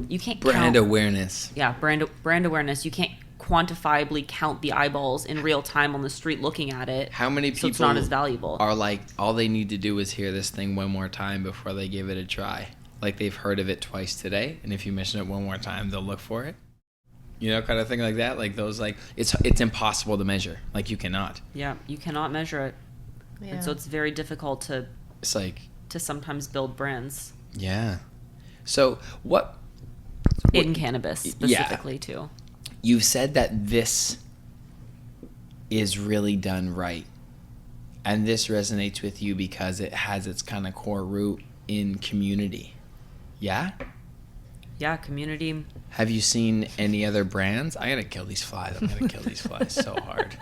you can't brand awareness. Yeah, brand awareness. You can't quantifiably count the eyeballs in real time on the street looking at it. How many people so it's not as valuable. Are like, all they need to do is hear this thing one more time before they give it a try? Like they've heard of it twice today, and if you mention it one more time, they'll look for it. You know, kind of thing like that. Like those, like it's impossible to measure. Like you cannot. Yeah, you cannot measure it, and so it's very difficult to. It's like to sometimes build brands. Yeah. So what? In cannabis specifically too. You've said that this is really done right, and this resonates with you because it has its kind of core root in community. Yeah. Yeah, community. Have you seen any other brands? I gotta kill these flies. I'm gonna kill these flies so hard.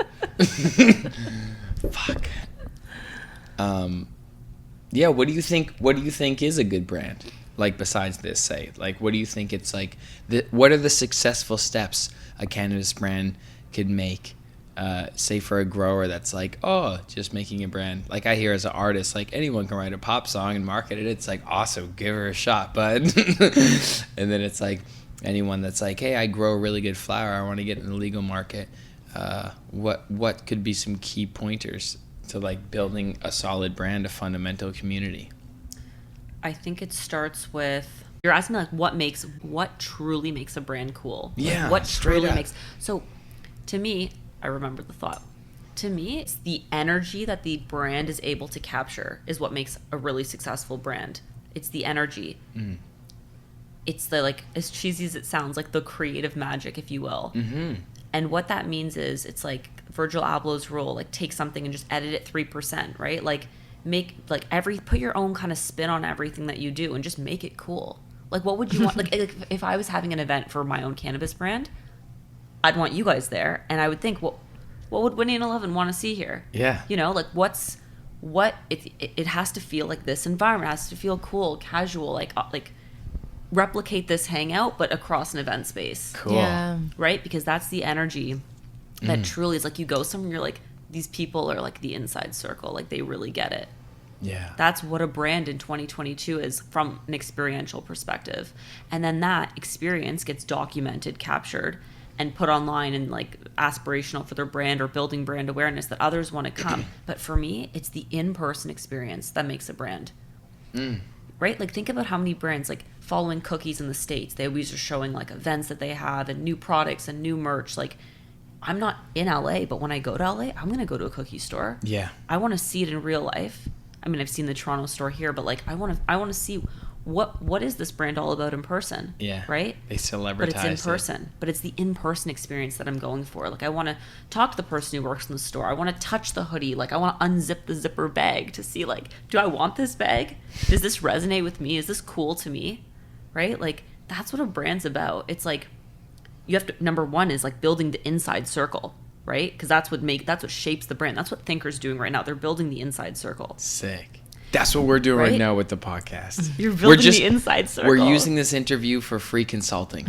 Fuck. Yeah. What do you think? What do you think is a good brand? Like besides this, say, like, what do you think it's like? What are the successful steps a cannabis brand could make? Say for a grower that's like, oh, just making a brand. Like I hear as an artist, like anyone can write a pop song and market it. It's like, awesome, give her a shot, bud. And then it's like anyone that's like, hey, I grow a really good flower. I want to get in the legal market. What could be some key pointers to like building a solid brand, a fundamental community? I think it starts with, you're asking me like what truly makes a brand cool? Yeah, like, what straight truly up. makes. So to me, I remember the thought. To me, it's the energy that the brand is able to capture is what makes a really successful brand. It's the energy. It's the, like, as cheesy as it sounds, like the creative magic, if you will. And what that means is, it's like Virgil Abloh's rule, like take something and just edit it 3%, right? Like make, like put your own kind of spin on everything that you do and just make it cool. Like, what would you want? Like if I was having an event for my own cannabis brand, I'd want you guys there, and I would think, well, what would Winnie and Ellevan want to see here? Yeah. You know, like it has to feel like this environment. It has to feel cool, casual, like replicate this hangout, but across an event space. Cool. Yeah. Right? Because that's the energy that truly is like, you go somewhere, you're like, these people are like the inside circle. Like, they really get it. Yeah. That's what a brand in 2022 is from an experiential perspective. And then that experience gets documented, captured, and put online and like aspirational for their brand or building brand awareness that others want to come. But for me, it's the in-person experience that makes a brand. Right? Like, think about how many brands, like following Cookies in the States, they always are showing like events that they have and new products and new merch. Like, I'm not in LA, but when I go to LA, I'm going to go to a cookie store. Yeah. I want to see it in real life. I mean, I've seen the Toronto store here, but like, I want to see what is this brand all about in person? Yeah. Right? They celebritize But it's in person. But it's the in-person experience that I'm going for. Like, I want to talk to the person who works in the store. I want to touch the hoodie. Like, I want to unzip the zipper bag to see, like, do I want this bag? Does this resonate with me? Is this cool to me? Right? Like, that's what a brand's about. It's like, you have to, number one is like building the inside circle, right? Because that's what shapes the brand. That's what Thinker's doing right now. They're building the inside circle. Sick. That's what we're doing right Right? now with the podcast. You're building the inside circle. We're using this interview for free consulting.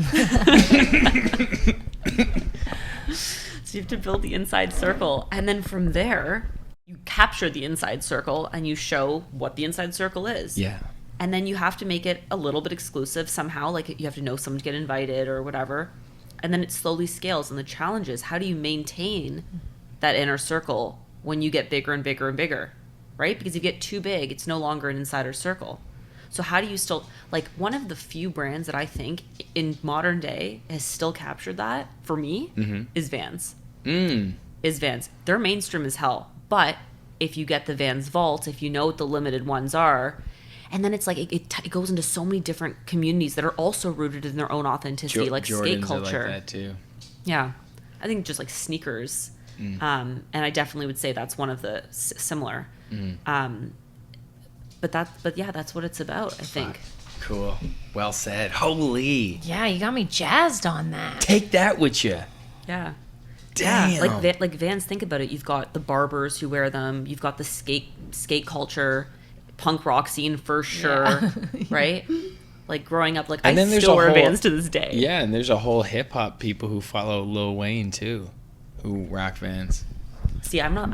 So you have to build the inside circle. And then from there, you capture the inside circle and you show what the inside circle is. Yeah. And then you have to make it a little bit exclusive somehow. Like, you have to know someone to get invited or whatever. And then it slowly scales. And the challenge is, how do you maintain that inner circle when you get bigger and bigger and bigger, right? Because if you get too big, it's no longer an insider circle. So how do you still, like, one of the few brands that I think in modern day has still captured that for me is Vans. Is Vans. They're mainstream as hell. But if you get the Vans Vault, if you know what the limited ones are, and then it's like it goes into so many different communities that are also rooted in their own authenticity, like Jordans skate culture. are like that too. Yeah, I think just like sneakers, and I definitely would say that's one of the similar. But yeah, that's what it's about, I think. Cool. Well said. Holy. Yeah, you got me jazzed on that. Take that with you. Yeah. Damn. Yeah, like Vans, think about it. You've got the barbers who wear them. You've got the skate culture, punk rock scene for sure, right? Like, growing up, like, And I then there's still a wear whole- Vans to this day. Yeah, and there's a whole hip hop people who follow Lil Wayne too, who rock Vans. See, I'm not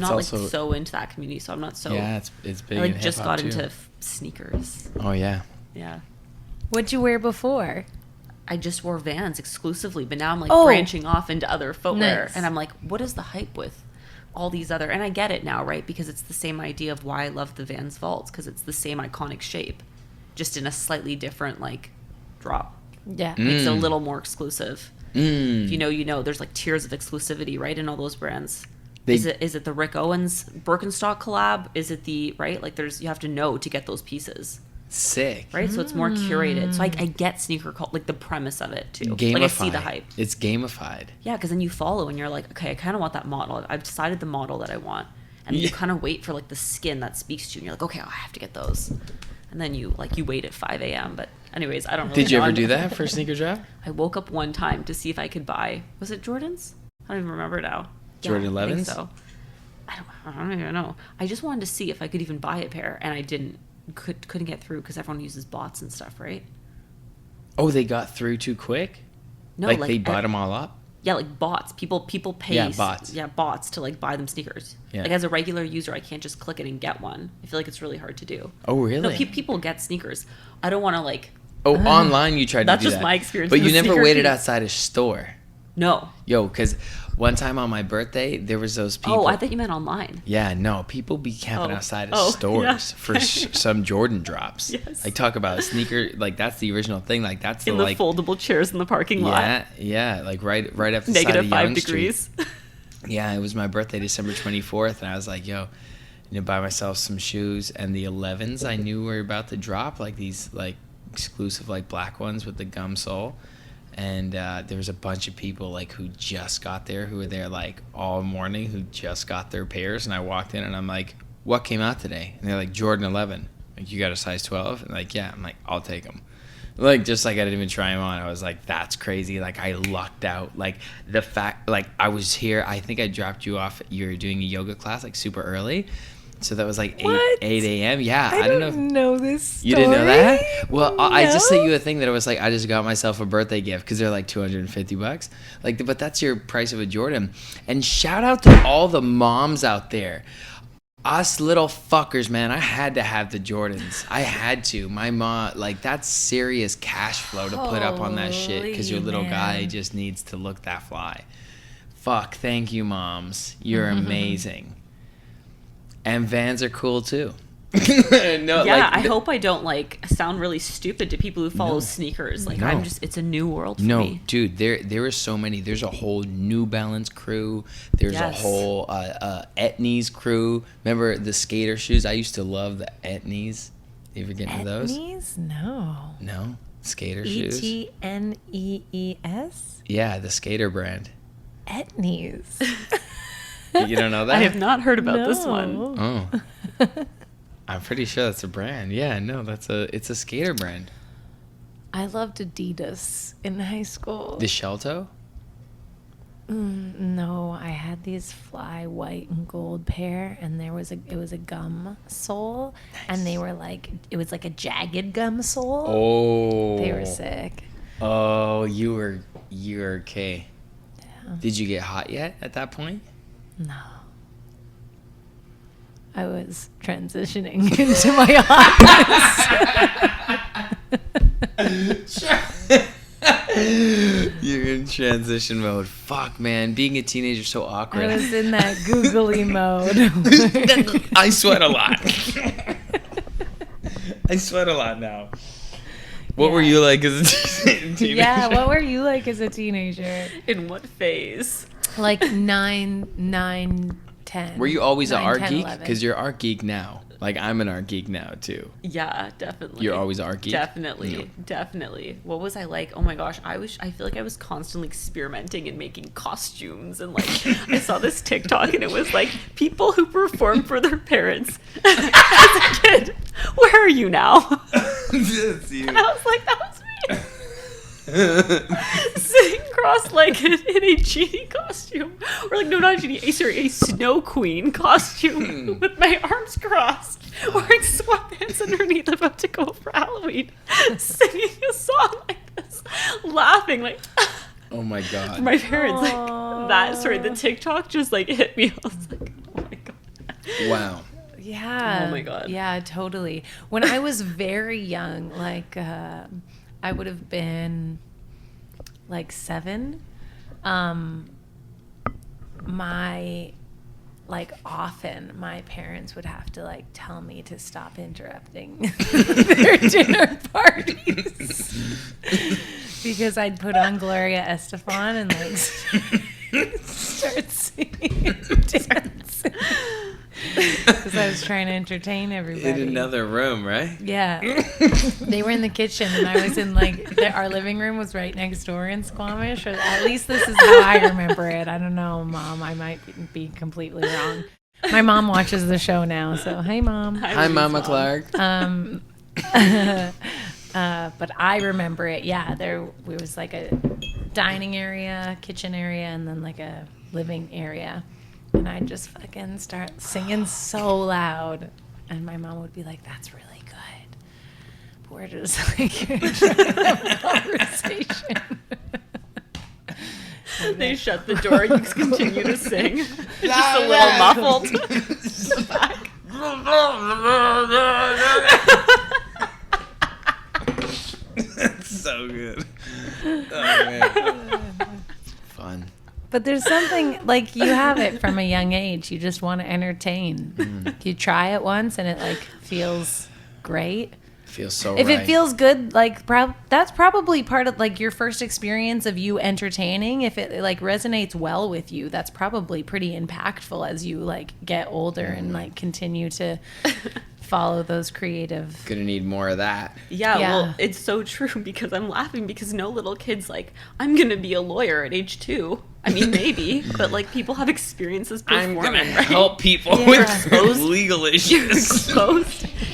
also- like so into that community, so I'm not so. Yeah, it's big. I like in just hip-hop, got into too. sneakers. Oh yeah. Yeah. What'd you wear before? I just wore Vans exclusively, but now I'm like Oh. branching off into other footwear. Nice. And I'm like, what is the hype with all these other, and I get it now, right? Because it's the same idea of why I love the Vans Vaults, because it's the same iconic shape, just in a slightly different, like, drop. Yeah. Makes it a little more exclusive. Mm. If you know, there's like tiers of exclusivity, right, in all those brands. They- Is it the Rick Owens Birkenstock collab? Is it the, right? Like, you have to know to get those pieces. Sick. Right, so it's more curated. So I get sneaker cult, like the premise of it too. Gamified. Like, I see the hype. It's gamified. Yeah, because then you follow and you're like, okay, I kind of want that model. I've decided the model that I want, and then you kind of wait for like the skin that speaks to you, and you're like, okay, I have to get those. And then you wait at 5 a.m. But anyways, I don't really. Did you know. ever do that for a sneaker drop? I woke up one time to see if I could buy. Was it Jordans? I don't even remember now. Jordan I think 11s? so. I don't even know. I just wanted to see if I could even buy a pair, and I didn't. Couldn't get through because everyone uses bots and stuff, right? Oh, they got through too quick? No, like they bought them all up? Yeah, like bots. People pay. Yeah, bots. Yeah, bots to like buy them sneakers. Yeah. Like, as a regular user, I can't just click it and get one. I feel like it's really hard to do. Oh, really? No, people get sneakers. I don't want to like. Oh, online you tried to That's do just that. my experience But with you the never sneaker waited piece. outside a store. No. Yo, because one time on my birthday, there was those people. Oh, I thought you meant online. Yeah, no, people be camping Oh. outside of Oh, stores yeah. for some Jordan drops. Yes. Like, talk about a sneaker, like that's the original thing. Like that's In the the like foldable chairs in the parking lot. yeah, like right up the side Negative of 5 Yonge degrees. Street. Yeah, it was my birthday, December 24th, and I was like, yo, buy myself some shoes. And the 11s I knew were about to drop, like these like exclusive like black ones with the gum sole. And there was a bunch of people like who just got there, who were there like all morning, who just got their pairs. And I walked in and I'm like, what came out today? And they're like, Jordan 11. Like, you got a size 12? And like, yeah. I'm like, I'll take them. Like, just like I didn't even try them on. I was like, that's crazy. Like, I lucked out. Like, the fact, like, I was here. I think I dropped you off. You were doing a yoga class, like, super early. So that was like 8 a.m. Yeah, I don't know this story. You didn't know that? Well, no. I just sent you a thing that it was like, I just got myself a birthday gift because they're like $250. Like, but that's your price of a Jordan. And shout out to all the moms out there. Us little fuckers, man. I had to have the Jordans. I had to. My mom, like, that's serious cash flow to put up on that shit because your little guy just needs to look that fly. Fuck, thank you, moms. You're amazing. And Vans are cool too. No, yeah, I hope I don't like sound really stupid to people who follow sneakers. Like, I'm just, it's a new world for me. No, dude, there are so many. There's a whole New Balance crew. There's a whole Etnies crew. Remember the skater shoes? I used to love the Etnies. You ever get into those? Etnies? No. No? Skater shoes? Etnees? Yeah, the skater brand. Etnies. You don't know that? I have not heard about this one. Oh. I'm pretty sure that's a brand. Yeah, no, it's a skater brand. I loved Adidas in high school. The shell toe? No, I had these fly white and gold pair, and it was a gum sole, and they were like, it was like a jagged gum sole. Oh. They were sick. Oh, you're okay. Yeah. Did you get hot yet at that point? No. I was transitioning into my hotness. You're in transition mode. Fuck, man. Being a teenager is so awkward. I was in that googly mode. I sweat a lot. I sweat a lot now. What were you like as a teenager? Yeah, what were you like as a teenager? In what phase? Like 9, 10. Were you always an art 10, geek? 11. Because you're art geek now. Like, I'm an art geek now, too. Yeah, definitely. You're always an art geek? Definitely. What was I like? Oh my gosh, I feel like I was constantly experimenting and making costumes, and like I saw this TikTok and it was like people who perform for their parents as a kid. Where are you now? That's you. And I was like, that was me. Sitting cross-legged in a genie costume, or like, no, not a genie, a snow queen costume with my arms crossed, wearing sweatpants underneath, about to go for Halloween, singing a song like this, laughing like, oh my god. for my parents. Like that. Sorry, the TikTok just like hit me. I was like, oh my god. Wow. Yeah. Oh my god. Yeah, totally. When I was very young, like I would have been like 7. Often my parents would have to like tell me to stop interrupting their dinner parties because I'd put on Gloria Estefan and like start singing and dancing. Because I was trying to entertain everybody. In another room, right? Yeah. They were in the kitchen, and I was in, like, our living room was right next door in Squamish. Or at least this is how I remember it. I don't know, Mom. I might be completely wrong. My mom watches the show now, so hey, Mom. Hi, Mama Clark. But I remember it. Yeah, there was, like, a dining area, kitchen area, and then, like, a living area. And I'd just fucking start singing so loud. And my mom would be like, that's really good. But we're just like trying to have a conversation. They shut the door and you continue to sing. It's just a little muffled. Back. That's so good. Oh, man. Fun. But there's something, like, you have it from a young age. You just want to entertain. You try it once and it, like, feels great. Feels so If right. it feels good, like that's probably part of like your first experience of you entertaining. If it like resonates well with you, that's probably pretty impactful as you like get older and like continue to follow those creative. Gonna need more of that. Yeah, Yeah. well, it's so true because I'm laughing because no little kid's like, I'm going to be a lawyer at age 2. I mean, maybe, but like people have experiences I'm performing, gonna right? help people Yeah. with legal issues.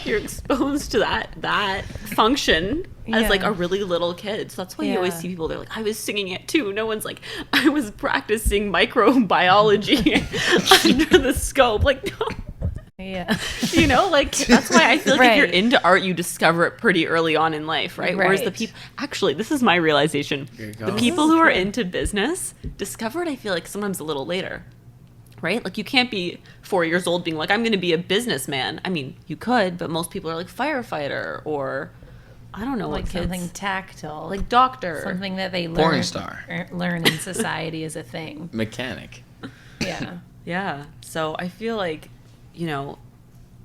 You're exposed to that function as like Yeah. a really little kid. So that's why you always Yeah. see people, they're like, I was singing it too. No one's like, I was practicing microbiology under the scope. Like, no. Yeah. You know, like that's why I feel like if you're Right. into art, you discover it pretty early on in life, right? Whereas the Right. people, actually, this is my realization. Here you The go. people who are into business discover it, I feel like sometimes a little later, right? Like you can't be 4 years old being like, I'm going to be a businessman. I mean, you could, but most people are like firefighter or I don't know Like what kids, something tactile, like doctor. something that they Porn learn star. learn in society is a thing. Mechanic. Yeah. Yeah. So I feel like, you know,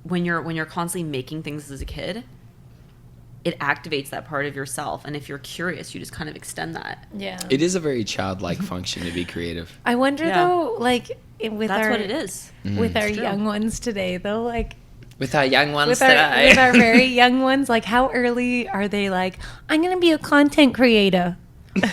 when you're constantly making things as a kid, it activates that part of yourself. And if you're curious, you just kind of extend that. Yeah. It is a very childlike function to be creative. I wonder Yeah. though, like with That's our what it is. with our It's true. young ones today, though, like With our young ones with our today. with our very young ones, like how early are they? Like, I'm gonna be a content creator.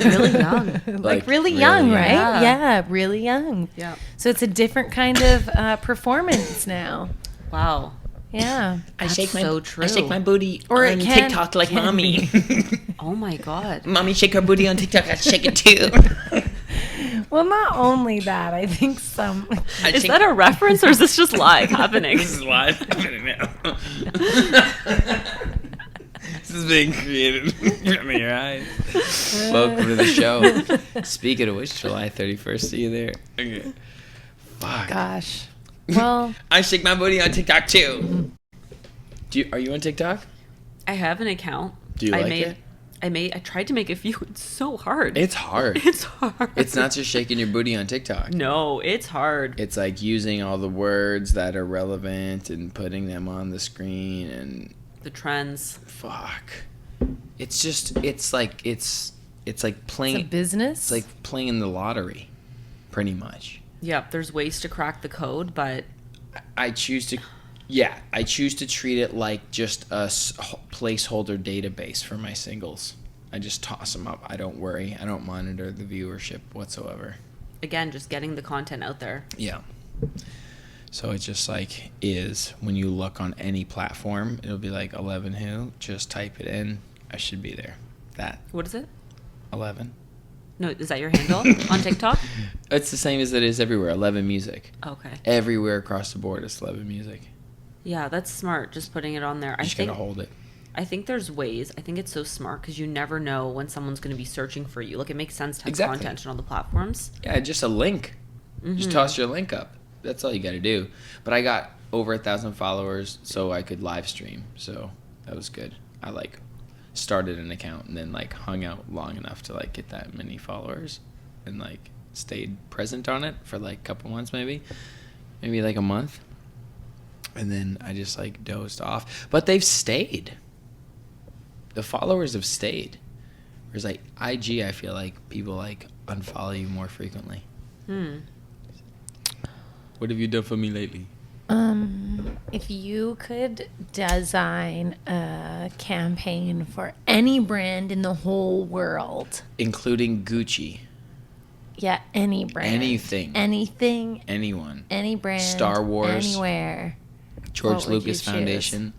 Really young. Like really really young, young. right? Yeah. Yeah, really young. Yeah. So it's a different kind of performance now. Wow. Yeah. That's so true. I shake my booty Or on it can- TikTok like can mommy. Oh my God. Mommy shake her booty on TikTok. I shake it too. Well, not only that, I think some. I Is shake- that a reference or is this just live happening? This is live happening now. This is being created from your eyes. Welcome to the show. Speaking of which, July 31st. See you there. Okay. Fuck. Gosh. Well, I shake my booty on TikTok too. Are you on TikTok? I have an account. Do you like it? I tried to make a few. It's so hard. It's hard. It's hard. It's not just shaking your booty on TikTok. No, it's hard. It's like using all the words that are relevant and putting them on the screen and The trends. fuck. It's just it's like playing it's a business. it's like playing the lottery, pretty much. Yep, there's ways to crack the code, but I choose to treat it like just a placeholder database for my singles. I just toss them up. I don't worry. I don't monitor the viewership whatsoever. again, just getting the content out there. Yeah. So it's just like when you look on any platform, it'll be like 11 who. Just type it in. I should be there. That What is it? 11. No, is that your handle on TikTok? It's the same as it is everywhere. 11 music. Okay. Everywhere across the board, it's 11 music. Yeah, that's smart. Just putting it on there. You just gotta hold it. I think there's ways. I think it's so smart because you never know when someone's going to be searching for you. Like, it makes sense to have Exactly. content on all the platforms. Yeah, just a link. Just toss your link up. That's all you got to do. But I got over 1,000 followers, so I could live stream. So that was good. I started an account and then hung out long enough to get that many followers, and stayed present on it for a couple months, maybe a month, and then I just dozed off. But they've stayed. The followers have stayed. Whereas IG, I feel like people unfollow you more frequently. What have you done for me lately? If you could design a campaign for any brand in the whole world, Including Gucci. yeah, any brand, Anything. Anyone. any brand, Star Wars. anywhere. George What would you Lucas choose? Foundation.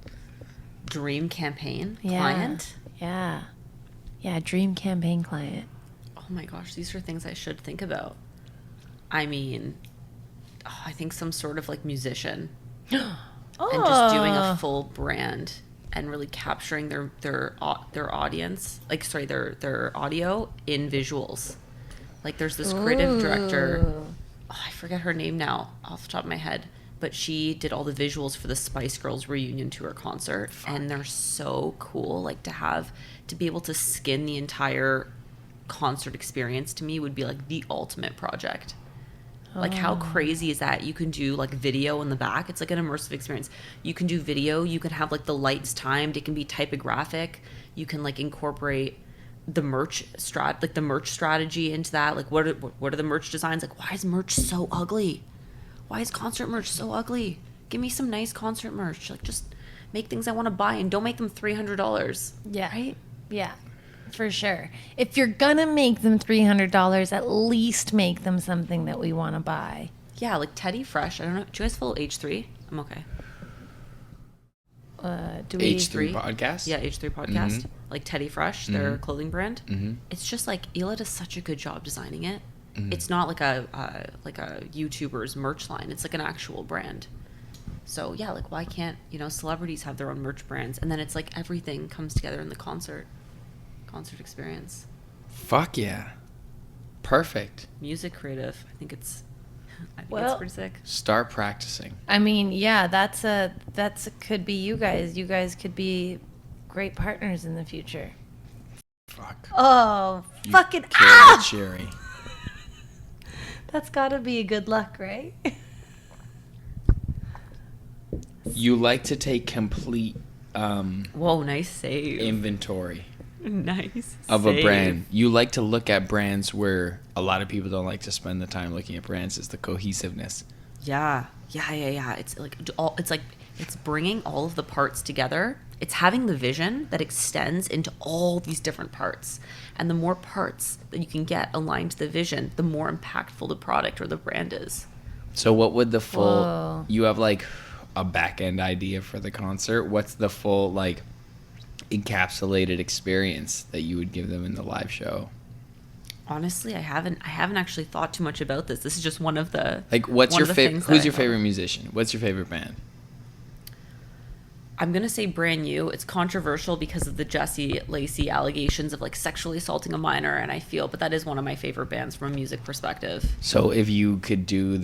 Dream campaign Yeah. client. Yeah, dream campaign client. Oh my gosh, these are things I should think about. I mean, I think some sort of musician and just doing a full brand and really capturing their audience, their audio in visuals. There's this creative director. Oh, I forget her name now off the top of my head, but she did all the visuals for the Spice Girls reunion tour concert, and they're so cool. To be able to skin the entire concert experience, to me, would be the ultimate project. Like, how crazy is that? You can do like video in the back. It's like an immersive experience. You can do video. You can have like the lights timed. It can be typographic. You can like incorporate the merch strategy into that. Like, what are the merch designs? Like, why is merch so ugly? Why is concert merch so ugly? Give me some nice concert merch. Like, just make things I want to buy and don't make them $300. Yeah. Right? Yeah. For sure. If you're gonna make them $300, at least make them something that we want to buy. Yeah, like Teddy Fresh. I don't know. Do you guys follow H3? I'm okay. Do we? H3 podcast? Yeah, H3 podcast. Like Teddy Fresh, their clothing brand. It's just like Ela does such a good job designing it. It's not like a YouTuber's merch line. It's like an actual brand. So yeah, like why can't celebrities have their own merch brands? And then it's like everything comes together in the concert experience. Fuck yeah. Perfect. Music creative. I think it's pretty sick. Start practicing. I mean, yeah, could be you guys. You guys could be great partners in the future. Fuck. Oh, You fucking killed it, Sherry. That's gotta be a good luck, right? You like to take complete Whoa, nice save. inventory Nice of save. a brand. You like to look at brands where a lot of people don't like to spend the time looking at brands. Is the cohesiveness. Yeah. It's it's bringing all of the parts together. It's having the vision that extends into all these different parts. And the more parts that you can get aligned to the vision, the more impactful the product or the brand is. So what would the full... Whoa. You have like a back end idea for the concert. What's the full like encapsulated experience that you would give them in the live show? Honestly, I haven't actually thought too much about this. This is just one of the Like, what's one your of the favorite? things that Who's I your thought. favorite musician? What's your favorite band? I'm gonna say Brand New. It's controversial because of the Jessie Lacey allegations of like sexually assaulting a minor, and but that is one of my favorite bands from a music perspective. So if you could do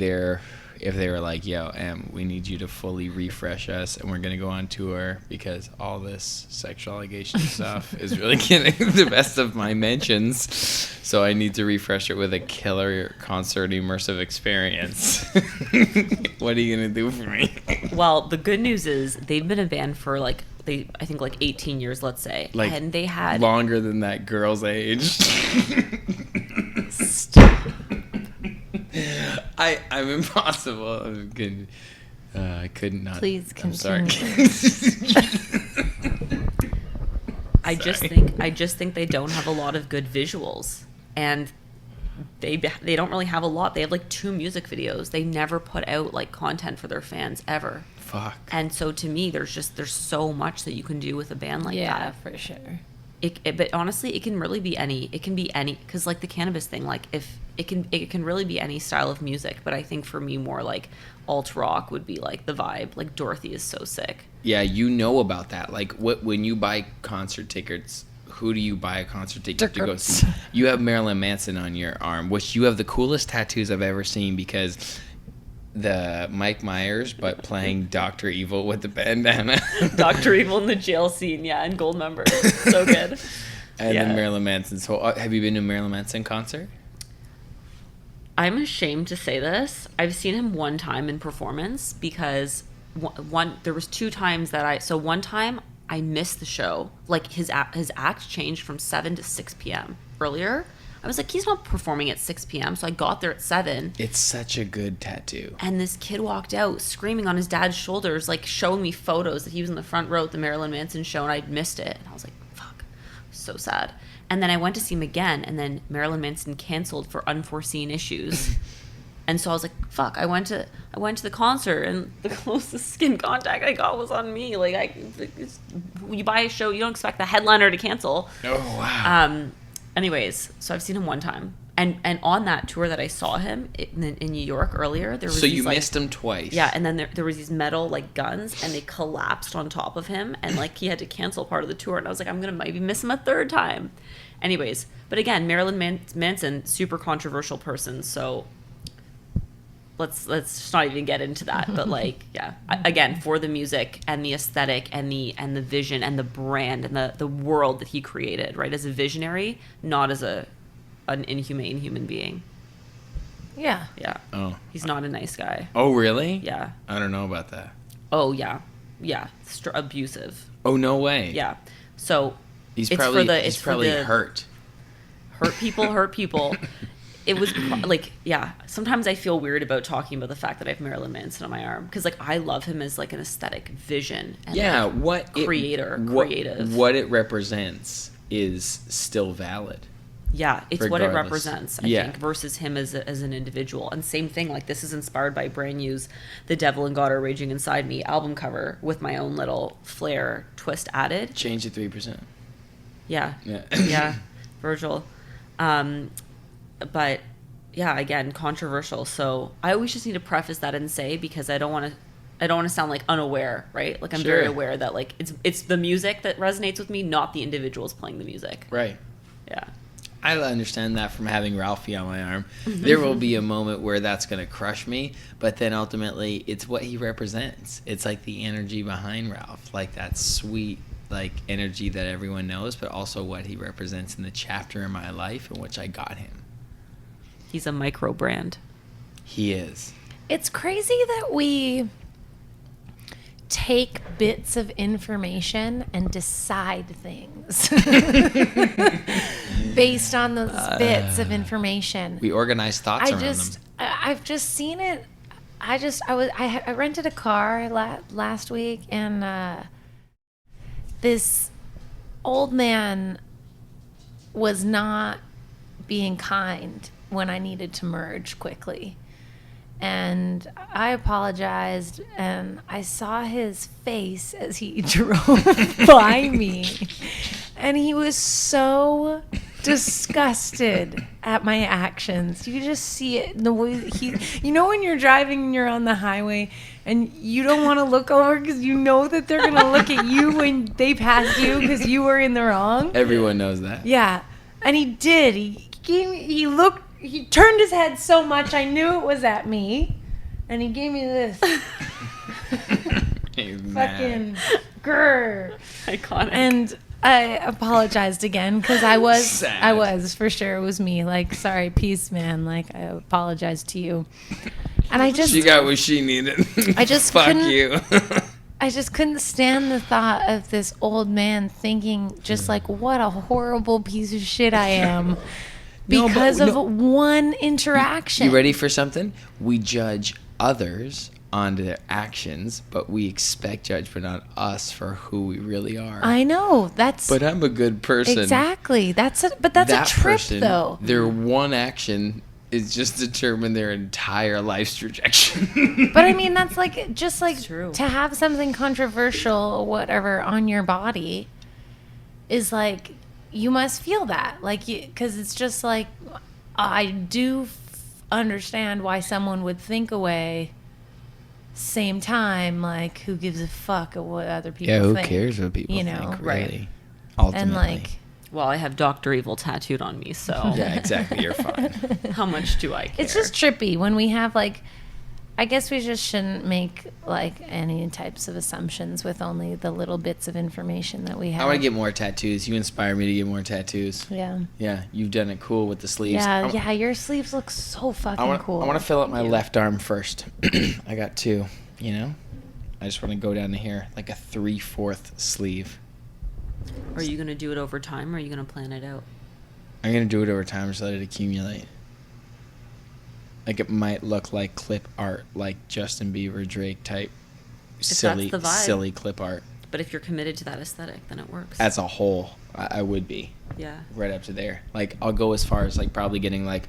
if they were like, yo, we need you to fully refresh us and we're going to go on tour because all this sexual allegation stuff is really getting the best of my mentions. So I need to refresh it with a killer concert immersive experience. What are you going to do for me? Well, the good news is they've been a band for I think 18 years, let's say. Like, and they had longer than that girl's age. I'm impossible. I'm good. I could not. Please I'm sorry. I just think they don't have a lot of good visuals, and they don't really have a lot. They have like 2 music videos. They never put out like content for their fans ever. Fuck. And so to me, there's so much that you can do with a band like Yeah, that. for sure. But honestly, it can really be any. It can be any, because like the cannabis thing, like if it can really be any style of music. But I think for me, more like alt rock would be like the vibe. Like Dorothy is so sick. Yeah, you know about that. Like, when you buy concert tickets, who do you buy a concert ticket to go see? You have Marilyn Manson on your arm, which you have the coolest tattoos I've ever seen because the Mike Myers, but playing Dr. Evil with the bandana. Dr. Evil in the jail scene, yeah, and Gold Member, so good. And Yeah. then Marilyn Manson. So have you been to a Marilyn Manson concert? I'm ashamed to say this. I've seen him one time in performance because there was 2 times one time I missed the show. Like his act changed from 7 to 6 p.m. earlier. I was like, he's not performing at 6 p.m. So I got there at 7. It's such a good tattoo. And this kid walked out screaming on his dad's shoulders, like showing me photos that he was in the front row at the Marilyn Manson show, and I'd missed it. And I was like, fuck, so sad. And then I went to see him again, and then Marilyn Manson canceled for unforeseen issues. And so I was like, fuck, I went to the concert, and the closest skin contact I got was on me. Like, you buy a show, you don't expect the headliner to cancel. Oh, wow. Anyways, so I've seen him one time. And on that tour that I saw him in New York earlier, there was So you these, like, missed him twice. yeah, and then there was these metal like guns, and they collapsed on top of him, and like he had to cancel part of the tour. And I was like, I'm gonna maybe miss him a 3rd time. Anyways, but again, Marilyn Manson, super controversial person. So let's just not even get into that. But like, yeah, again, for the music and the aesthetic and the vision and the brand and the world that he created, right, as a visionary, not as an inhumane human being. Yeah. Yeah. Oh. He's not a nice guy. Oh, really? Yeah. I don't know about that. Oh, yeah. Yeah. Abusive. Oh, no way. Yeah. So He's it's probably for the, he's probably hurt. Hurt people. It was like, yeah. Sometimes I feel weird about talking about the fact that I have Marilyn Manson on my arm because, like, I love him as like an aesthetic vision. And, Yeah, like, creative. What it represents is still valid. Yeah, it's what it Regardless. represents, I think, versus him as an individual. And same thing, like, this is inspired by brand new's "The Devil and God Are Raging Inside Me" album cover with my own little flair twist added. Change to 3%. Yeah, Yeah. yeah, Virgil. But yeah, again, controversial. So I always just need to preface that and say, because I don't want to sound like unaware, right? Like, I'm Sure. very aware that, like, it's the music that resonates with me, not the individuals playing the music. Right. Yeah. I understand that from having Ralphie on my arm. There will be a moment where that's going to crush me, but then ultimately it's what he represents. It's like the energy behind Ralph, like that sweet, like, energy that everyone knows, but also what he represents in the chapter in my life in which I got him. He's a micro brand. He is. It's crazy that we take bits of information and decide things based on those bits of information. We organize thoughts around them. I've just seen it. I rented a car last week, and this old man was not being kind when I needed to merge quickly. And I apologized, and I saw his face as he drove by me. And he was so disgusted at my actions. You just see it in the way that you know when you're driving and you're on the highway and you don't want to look over because you know that they're going to look at you when they pass you because you were in the wrong? Everyone knows that. Yeah. And he did. He turned his head so much I knew it was at me, and he gave me this fucking grrr. Iconic. And I apologized again because I was Sad. for sure, it was me. Like, sorry, peace, man. Like, I apologize to you. And I just She got what she needed. I just Fuck couldn't- you. I just couldn't stand the thought of this old man thinking just like, what a horrible piece of shit I am. No, Because but- of no. one interaction. You ready for something? We judge others on their actions, but we expect judgment on us for who we really are. I know. That's But I'm a good person. exactly. That's a trip person, though. Their one action is just determine their entire life's trajectory. But I mean, that's like just like true. to have something controversial or whatever on your body is like you must feel that, like, because it's just like I do understand why someone would think away. Same time, like, who gives a fuck at what other people Yeah, who think? cares what people you know, think, right. really? Ultimately. And like, Well, I have Dr. Evil tattooed on me, so Yeah, exactly. You're fine. how much do I care? it's just trippy when we have like. I guess we just shouldn't make like any types of assumptions with only the little bits of information that we have. I want to get more tattoos. You inspire me to get more tattoos. Yeah. Yeah, you've done it cool with the sleeves. Yeah, yeah, your sleeves look so fucking cool. I want to fill up my left arm first. I got two, you know? I just want to go down to here, like a 3/4 sleeve. Are you going to do it over time, or are you going to plan it out? I'm going to do it over time, just let it accumulate. Like, it might look like clip art, like Justin Bieber, Drake type silly, that's the vibe. silly clip art. But if you're committed to that aesthetic, then it works. As a whole, I would be. Yeah. Right up to there. Like, I'll go as far as, like, probably getting, like,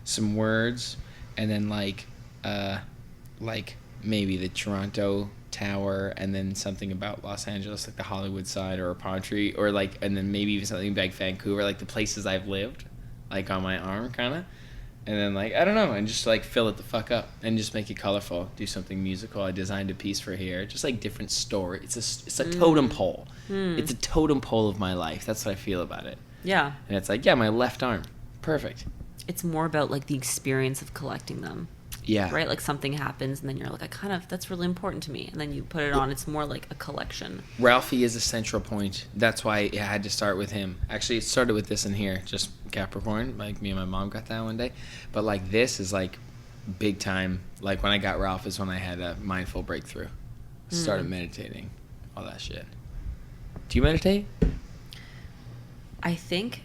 some words, and then, like maybe the Toronto Tower, and then something about Los Angeles, like the Hollywood side, or a palm tree, or, like, and then maybe even something like Vancouver, like the places I've lived, like, on my arm, kind of. And then, like, I don't know, and just, like, fill it the fuck up and just make it colorful. Do something musical. I designed a piece for here. Just, like, different story. It's a totem pole. It's a totem pole of my life. That's what I feel about it. Yeah. And it's like, yeah, my left arm. Perfect. It's more about, like, the experience of collecting them. Yeah. Right? Like something happens and then you're like, that's really important to me. And then you put it on. It's more like a collection. Ralphie is a central point. That's why I had to start with him. Actually, it started with this in here, just Capricorn. Like me and my mom got that one day. But like this is like big time. Like when I got Ralph is when I had a mindful breakthrough. Started meditating, all that shit. Do you meditate? I think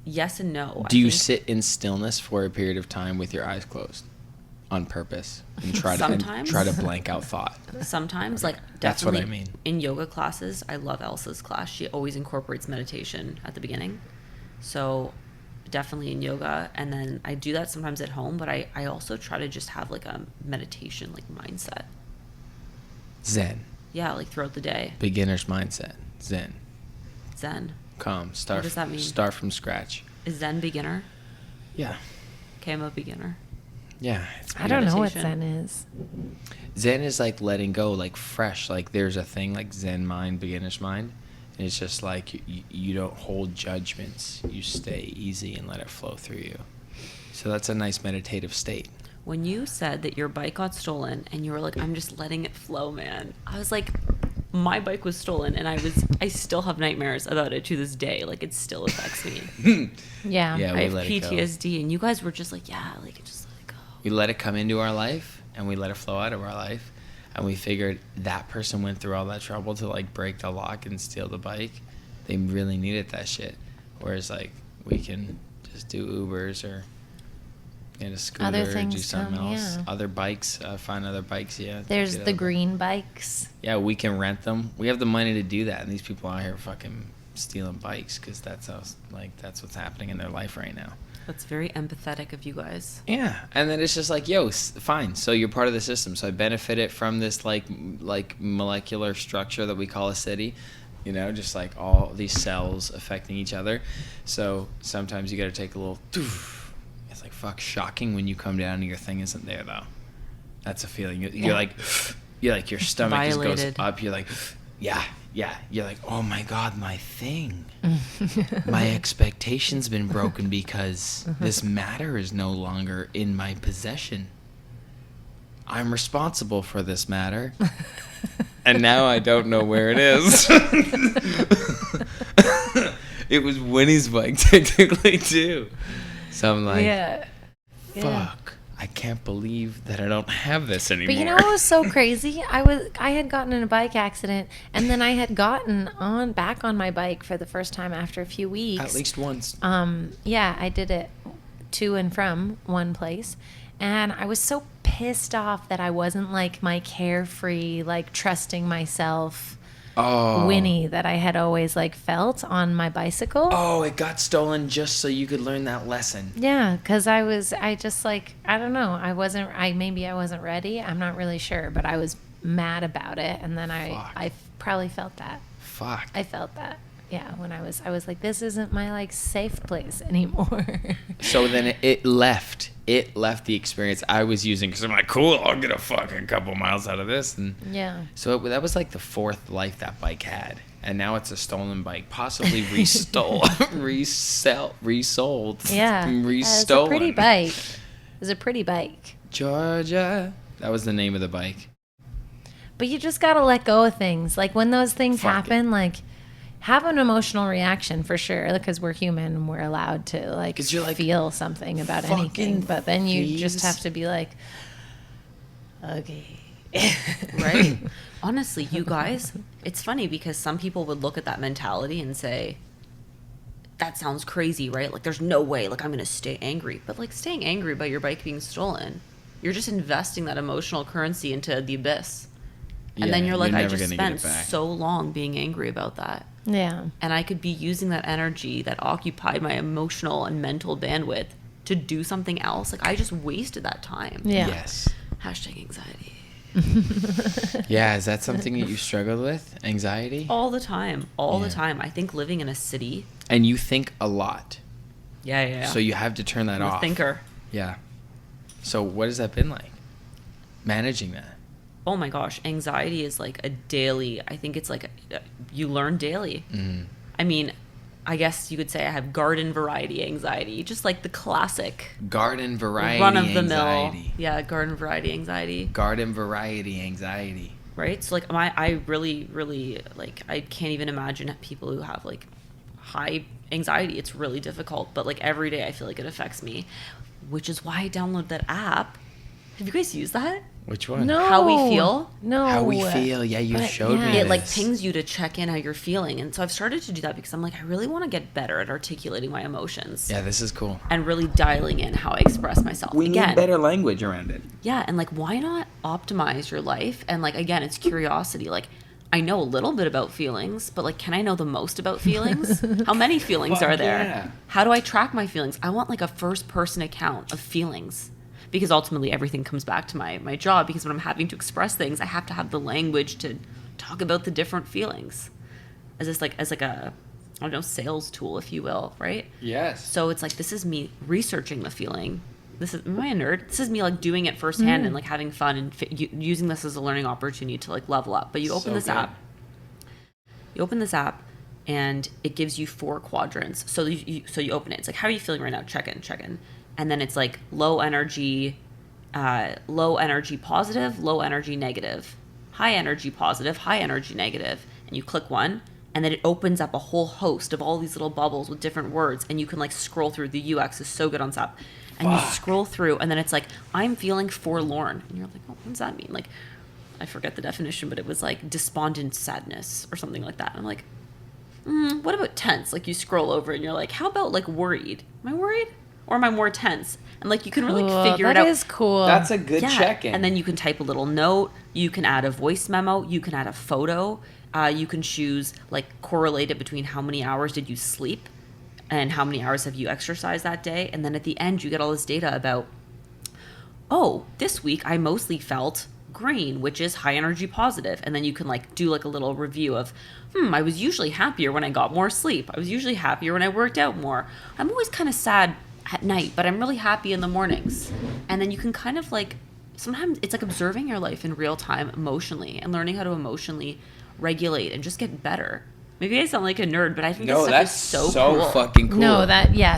yes and no. Do you sit in stillness for a period of time with your eyes closed on purpose and try to blank out thought? Sometimes, like definitely That's what I mean. In yoga classes, I love Elsa's class. She always incorporates meditation at the beginning. So definitely in yoga, and then I do that sometimes at home, but I also try to just have like a meditation like mindset. Zen. Yeah, like throughout the day. Beginner's mindset. Zen. Calm. What does that mean? Start from scratch. Is Zen beginner? Yeah. Okay, I'm a beginner. Yeah. I don't know what meditation. Zen is. Zen is like letting go, like fresh. Like there's a thing like Zen mind, beginner's mind. And it's just like you don't hold judgments. You stay easy and let it flow through you. So that's a nice meditative state. When you said that your bike got stolen and you were like, I'm just letting it flow, man. I was like, my bike was stolen and I still have nightmares about it to this day. Like it still affects me. Yeah. Yeah, I we have let it go. PTSD and you guys were just like, yeah, like just let it go. We let it come into our life and we let it flow out of our life. And we figured that person went through all that trouble to like break the lock and steal the bike. They really needed that shit. Whereas like we can just do Ubers or get a scooter Other or things do something come, else. yeah. Other bikes, find other bikes, yeah. There's Get the other- green bikes. Yeah, we can rent them. We have the money to do that. And these people out here fucking stealing bikes because that's what's happening in their life right now. That's very empathetic of you guys. Yeah, and then it's just like, yo, fine. So you're part of the system. So I benefited from this like molecular structure that we call a city. You know, just like all these cells affecting each other. So sometimes you got to take a little. It's like fuck shocking when you come down and your thing isn't there though. That's a feeling. You're like your stomach just goes Violated. up. You're like, yeah. You're like, oh my god, my thing. My expectation's been broken because this matter is no longer in my possession. I'm responsible for this matter. And now I don't know where it is. It was Winnie's bike technically too. So I'm like, Yeah. fuck. I can't believe that I don't have this anymore. But you know what was so crazy? I had gotten in a bike accident, and then I had gotten back on my bike for the first time after a few weeks. At least once. Yeah, I did it to and from one place, and I was so pissed off that I wasn't like my carefree, like trusting myself Winnie that I had always like felt on my bicycle. Oh, it got stolen just so you could learn that lesson. Yeah, because I don't know, maybe I wasn't ready. I'm not really sure, but I was mad about it, and then I probably felt that. Fuck. I felt that. Yeah, when I was like, this isn't my like safe place anymore. So then it left. It left the experience I was using because I'm like, cool, I'll get a fucking couple miles out of this. And Yeah. so that was like the fourth life that bike had. And now it's a stolen bike, possibly resold. Yeah. Restolen. It's a pretty bike. It was a pretty bike. Georgia. That was the name of the bike. But you just got to let go of things. Like when those things Fuck happen, like have an emotional reaction for sure, because we're human and we're allowed to like 'Cause you're like, feel something about fucking anything. But then you just please. have to be like, okay. Right? Honestly, you guys, it's funny because some people would look at that mentality and say, that sounds crazy, right? Like, there's no way, like, I'm going to stay angry. But, like, staying angry about your bike being stolen, you're just investing that emotional currency into the abyss. And then Yeah, you're like, I never just gonna get spent it back. so long being angry about that. Yeah. And I could be using that energy that occupied my emotional and mental bandwidth to do something else. Like, I just wasted that time. Yeah. Yes. Hashtag anxiety. Yeah, is that something that you struggled with? Anxiety? All the time. All the Yeah. time. I think living in a city. And you think a lot. Yeah. So you have to turn that I'm off. a thinker. Yeah. So what has that been like? Managing that. Oh my gosh, anxiety is like a daily, I think it's like you learn daily. Mm-hmm. I mean, I guess you could say I have garden variety anxiety, just like the classic Garden variety run of the mill. anxiety. Yeah, garden variety anxiety. Garden variety anxiety. Right? So like I really, really like I can't even imagine people who have like high anxiety. It's really difficult. But like every day I feel like it affects me. Which is why I downloaded that app. Have you guys used that? Which one? No. How We Feel? No. How We Feel. Yeah, you But showed me yeah. It like this. pings you to check in how you're feeling. And so I've started to do that because I'm like, I really want to get better at articulating my emotions. Yeah, this is cool. And really dialing in how I express myself. We Again, need better language around it. yeah, and like why not optimize your life? And like again, it's curiosity. Like I know a little bit about feelings, but like can I know the most about feelings? How many feelings Fuck are there? yeah. How do I track my feelings? I want like a first person account of feelings. Because ultimately everything comes back to my job, because when I'm having to express things, I have to have the language to talk about the different feelings. As a I don't know, sales tool, if you will, right? Yes. So it's like, this is me researching the feeling. Am I a nerd? This is me like doing it firsthand and like having fun and using this as a learning opportunity to like level up. But you open this app and it gives you 4 quadrants. So you open it. It's like, how are you feeling right now? Check in. And then it's like low energy positive, low energy negative, high energy positive, high energy negative. And you click one, and then it opens up a whole host of all these little bubbles with different words, and you can like scroll through. The UX is so good on this app. And you scroll through, and then it's like, I'm feeling forlorn. And you're like, oh, what does that mean? Like, I forget the definition, but it was like despondent sadness or something like that. And I'm like, what about tense? Like you scroll over and you're like, how about like worried? Am I worried? Or am I more tense? And like you can really figure it out. That is cool. That's a good check-in. And then you can type a little note. You can add a voice memo. You can add a photo. You can choose like correlate it between how many hours did you sleep and how many hours have you exercised that day. And then at the end you get all this data about, oh, this week I mostly felt green, which is high energy positive. And then you can like do like a little review of, I was usually happier when I got more sleep. I was usually happier when I worked out more. I'm always kind of sad at night, but I'm really happy in the mornings. And then you can kind of like, sometimes it's like observing your life in real time emotionally and learning how to emotionally regulate and just get better. Maybe I sound like a nerd, but I think this stuff is so cool. Fucking cool. No,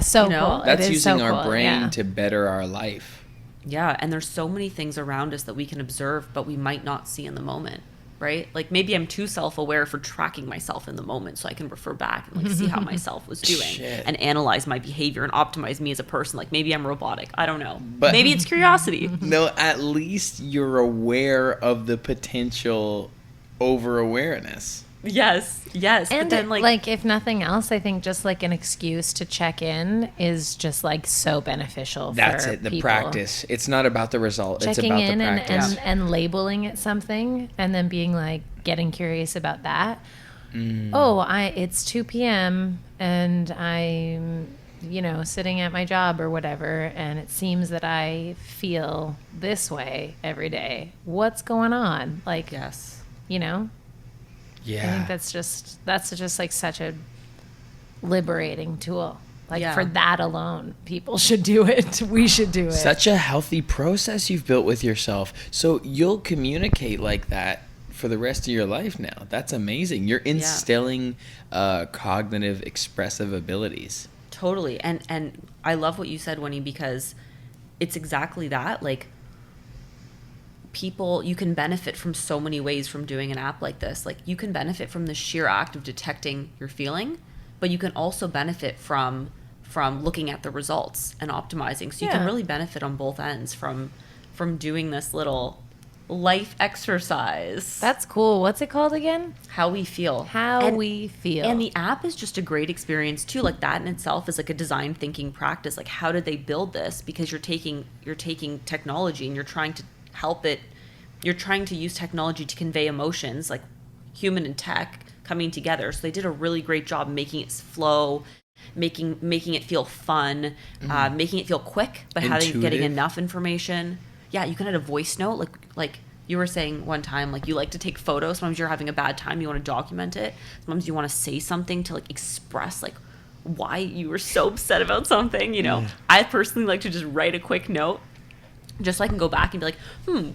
so You know? cool. That's It is using so our cool, brain yeah. to better our life. Yeah, and there's so many things around us that we can observe, but we might not see in the moment, right? Like maybe I'm too self-aware for tracking myself in the moment, so I can refer back and like see how myself was doing Shit. and analyze my behavior and optimize me as a person. Like maybe I'm robotic. I don't know. But- Maybe it's curiosity. No, at least you're aware of the potential over-awareness. Yes. And but then like if nothing else, I think just like an excuse to check in is just like so beneficial. That's for it, the people. practice. It's not about the result. It's Checking about in the practice. and labeling it something, and then being like getting curious about that. Oh, it's 2 p.m. and I'm sitting at my job or whatever, and it seems that I feel this way every day. What's going on? Like, yes. Yeah. I think that's just like such a liberating tool. Like Yeah. for that alone, people should do it. We should do it. Such a healthy process you've built with yourself. So you'll communicate like that for the rest of your life now. That's amazing. You're instilling cognitive expressive abilities. Totally. And I love what you said, Winnie, because it's exactly that. Like, people, you can benefit from so many ways from doing an app like this. Like, you can benefit from the sheer act of detecting your feeling, but you can also benefit from looking at the results and optimizing. So you can really benefit on both ends from doing this little life exercise. That's cool. What's it called again? How We Feel. We Feel. And the app is just a great experience too. Like, that in itself is like a design thinking practice. Like, how did they build this? Because you're taking technology and you're trying to help it. You're trying to use technology to convey emotions, like human and tech coming together. So they did a really great job making it flow, making it feel fun, making it feel quick, but getting Intuitive. enough information. Yeah, you can add a voice note, like you were saying one time, like you like to take photos. Sometimes you're having a bad time, you want to document it. Sometimes you want to say something to like express like why you were so upset about something. I personally like to just write a quick note, just so I can go back and be like,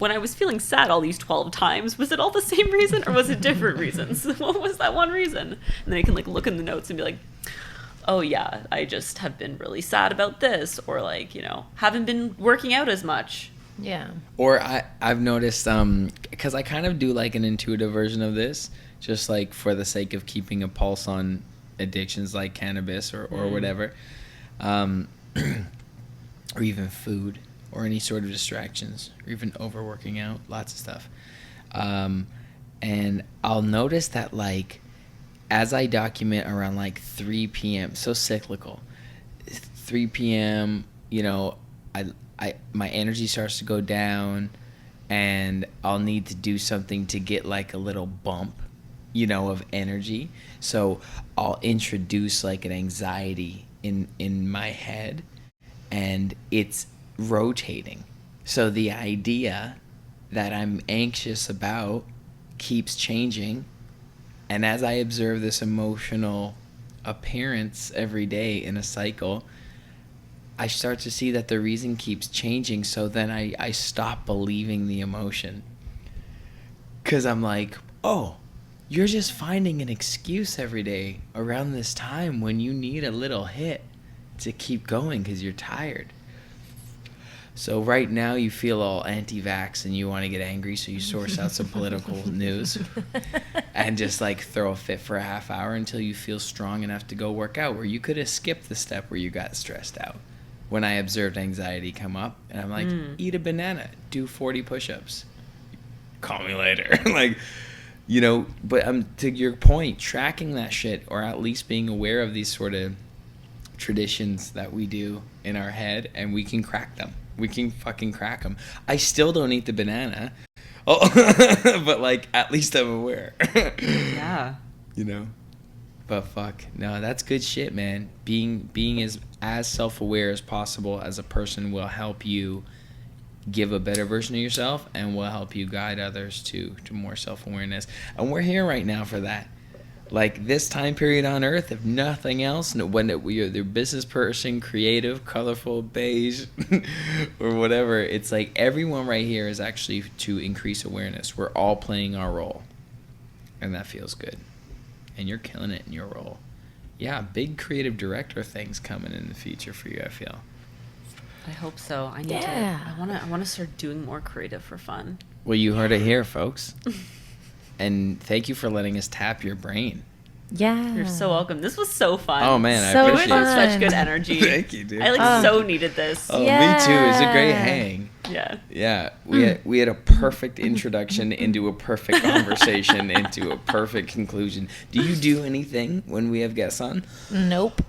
when I was feeling sad all these 12 times, was it all the same reason or was it different reasons? What was that one reason? And then I can like look in the notes and be like, oh yeah, I just have been really sad about this, or like, haven't been working out as much. Yeah. Or I've noticed, because I kind of do like an intuitive version of this, just like for the sake of keeping a pulse on addictions like cannabis or whatever, or even food or any sort of distractions, or even overworking out, lots of stuff. And I'll notice that, like, as I document around like 3 p.m., so cyclical, 3 p.m., my energy starts to go down, and I'll need to do something to get like a little bump, of energy. So I'll introduce like an anxiety in my head, and it's rotating. So the idea that I'm anxious about keeps changing. And as I observe this emotional appearance every day in a cycle, I start to see that the reason keeps changing. So then I stop believing the emotion. Because I'm like, oh, you're just finding an excuse every day around this time when you need a little hit to keep going because you're tired. So right now you feel all anti-vax and you want to get angry, so you source out some political news and just like throw a fit for a half hour until you feel strong enough to go work out, where you could have skipped the step where you got stressed out. When I observed anxiety come up, and I'm like, eat a banana, do 40 push-ups, call me later. Like, but to your point, tracking that shit, or at least being aware of these sort of traditions that we do in our head, and we can crack them. We can fucking crack them. I still don't eat the banana. Oh, but like, at least I'm aware. Yeah. But fuck, no, that's good shit, man. Being as self-aware as possible as a person will help you give a better version of yourself, and will help you guide others to more self-awareness. And we're here right now for that. Like, this time period on Earth, if nothing else, when you're the business person, creative, colorful, beige, or whatever, it's like everyone right here is actually to increase awareness. We're all playing our role, and that feels good. And you're killing it in your role. Yeah, big creative director things coming in the future for you, I feel. I hope so. I want to start doing more creative for fun. Well, you heard it here, folks. And thank you for letting us tap your brain. Yeah. You're so welcome. This was so fun. Oh, man, So I appreciate fun. it. Such good energy. Thank you, dude. I so needed this. Oh, Yeah. me too. It was a great hang. Yeah. Yeah, we had a perfect introduction into a perfect conversation into a perfect conclusion. Do you do anything when we have guests on? Nope.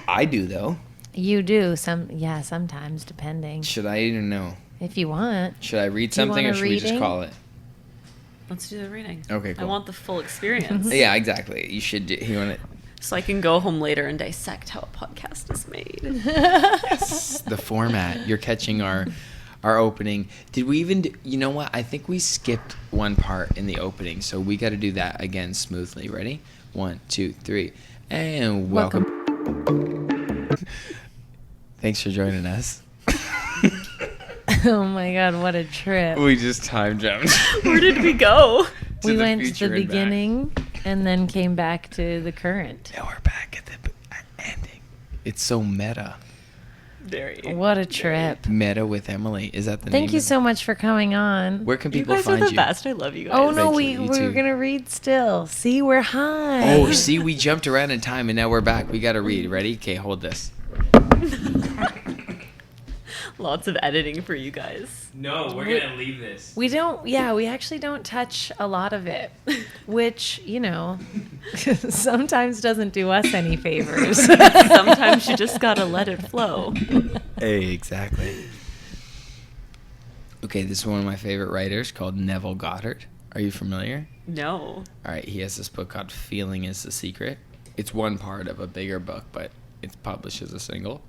I do, though. You do. Sometimes, depending. Should I even know? If you want. Should I read Do you something, want or a should we just reading? call it? Let's do the reading. Okay, cool. I want the full experience. Yeah, exactly. You should do. You want it? So I can go home later and dissect how a podcast is made. Yes, the format. You're catching our opening. Did we even do, you know what? I think we skipped one part in the opening, so we got to do that again smoothly. Ready? 1, 2, 3. And welcome. Thanks for joining us. Oh my God, what a trip. We just time jumped. Where did we go? We the went to future the and back. beginning and then came back to the current. Now we're back at the ending. It's so meta. Very. What a trip. Meta with Emily. Is that the name? Thank you so much for coming on. Where can You people guys find are the you? best. I love you guys. Oh no, Thank we you. You were too. gonna read still. See, we're high. Oh, see, we jumped around in time and now we're back. We got to read. Ready? Okay, hold this. Lots of editing for you guys. No, we're going to leave this. We don't. Yeah, we actually don't touch a lot of it, which sometimes doesn't do us any favors. Sometimes you just gotta let it flow. Hey, exactly. Okay, this is one of my favorite writers called Neville Goddard. Are you familiar? No. All right, he has this book called Feeling is the Secret. It's one part of a bigger book, but it's published as a single.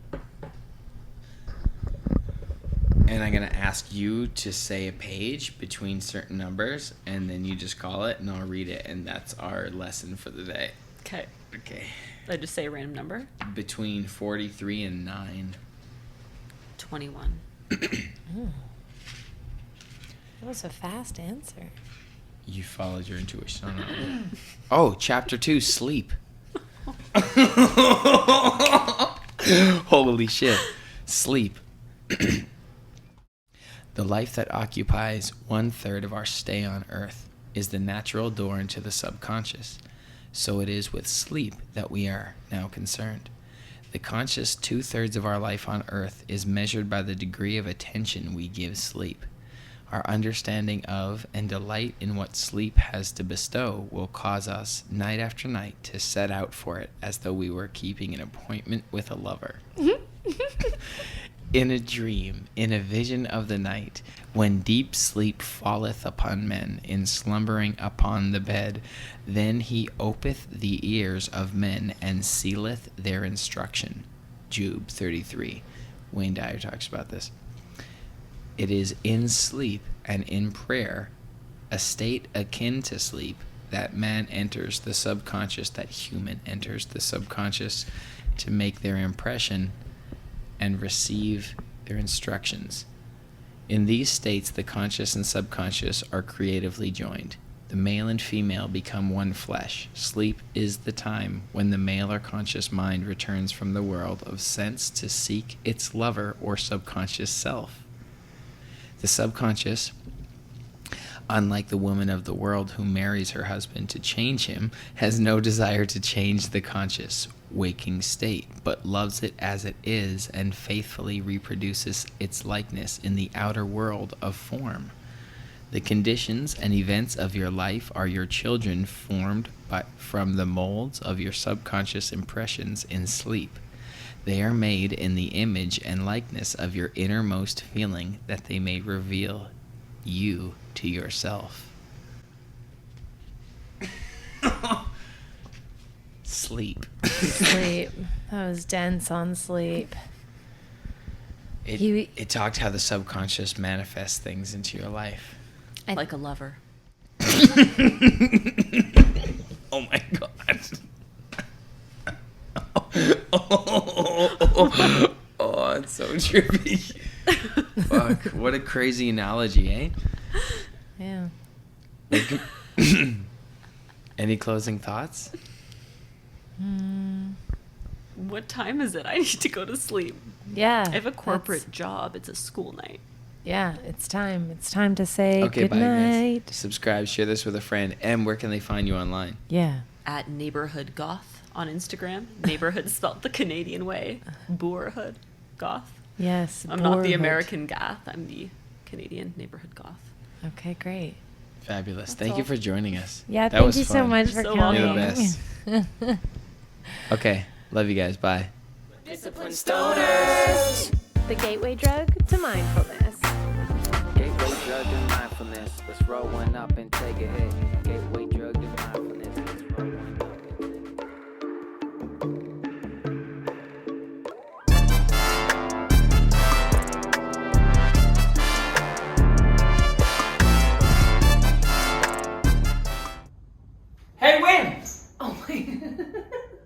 And I'm going to ask you to say a page between certain numbers, and then you just call it, and I'll read it, and that's our lesson for the day. Okay. Okay. I just say a random number. Between 43 and 9. 21. That was a fast answer. You followed your intuition on that one. Oh, chapter 2, sleep. Holy shit. Sleep. The life that occupies 1/3 of our stay on Earth is the natural door into the subconscious. So it is with sleep that we are now concerned. The conscious 2/3 of our life on Earth is measured by the degree of attention we give sleep. Our understanding of and delight in what sleep has to bestow will cause us, night after night, to set out for it as though we were keeping an appointment with a lover. In a dream, in a vision of the night, when deep sleep falleth upon men, in slumbering upon the bed, then he opeth the ears of men, and sealeth their instruction. Job 33. Wayne Dyer talks about this. It is in sleep and in prayer, a state akin to sleep, that man enters the subconscious, that human enters the subconscious to make their impression and receive their instructions. In these states, the conscious and subconscious are creatively joined. The male and female become one flesh. Sleep is the time when the male or conscious mind returns from the world of sense to seek its lover or subconscious self. The subconscious, unlike the woman of the world who marries her husband to change him, has no desire to change the conscious, waking state, but loves it as it is and faithfully reproduces its likeness in the outer world of form. The conditions and events of your life are your children formed from the molds of your subconscious impressions in sleep. They are made in the image and likeness of your innermost feeling, that they may reveal you to yourself. Sleep. Sleep. That was dense on sleep. It talked how the subconscious manifests things into your life. Like a lover. Oh my god. Oh, it's so trippy. Fuck, what a crazy analogy, eh? Yeah. Any closing thoughts? What time is it? I need to go to sleep. Yeah. I have a corporate job. It's a school night. Yeah, it's time. It's time to say Okay, good bye night. guys. Subscribe, share this with a friend, and where can they find you online? Yeah. At Neighborhood Goth on Instagram. Neighborhood spelled the Canadian way. Boorhood Goth. Yes. I'm not the Boorhood. American Goth. I'm the Canadian Neighborhood Goth. Okay, great. Fabulous. That's Thank you all. for joining us. Yeah, That thank was you so fun. much for So coming. You're the best. Okay, love you guys. Bye. Discipline stoners. The gateway drug to mindfulness. Gateway drug to mindfulness. Let's roll one up and take a hit. Gateway drug to mindfulness. Let's roll one up and take a hit. Hey, Win! Oh my.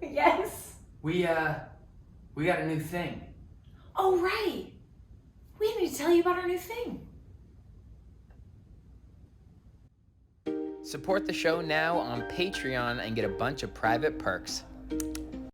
Yes. We got a new thing. Oh, right. We need to tell you about our new thing. Support the show now on Patreon and get a bunch of private perks.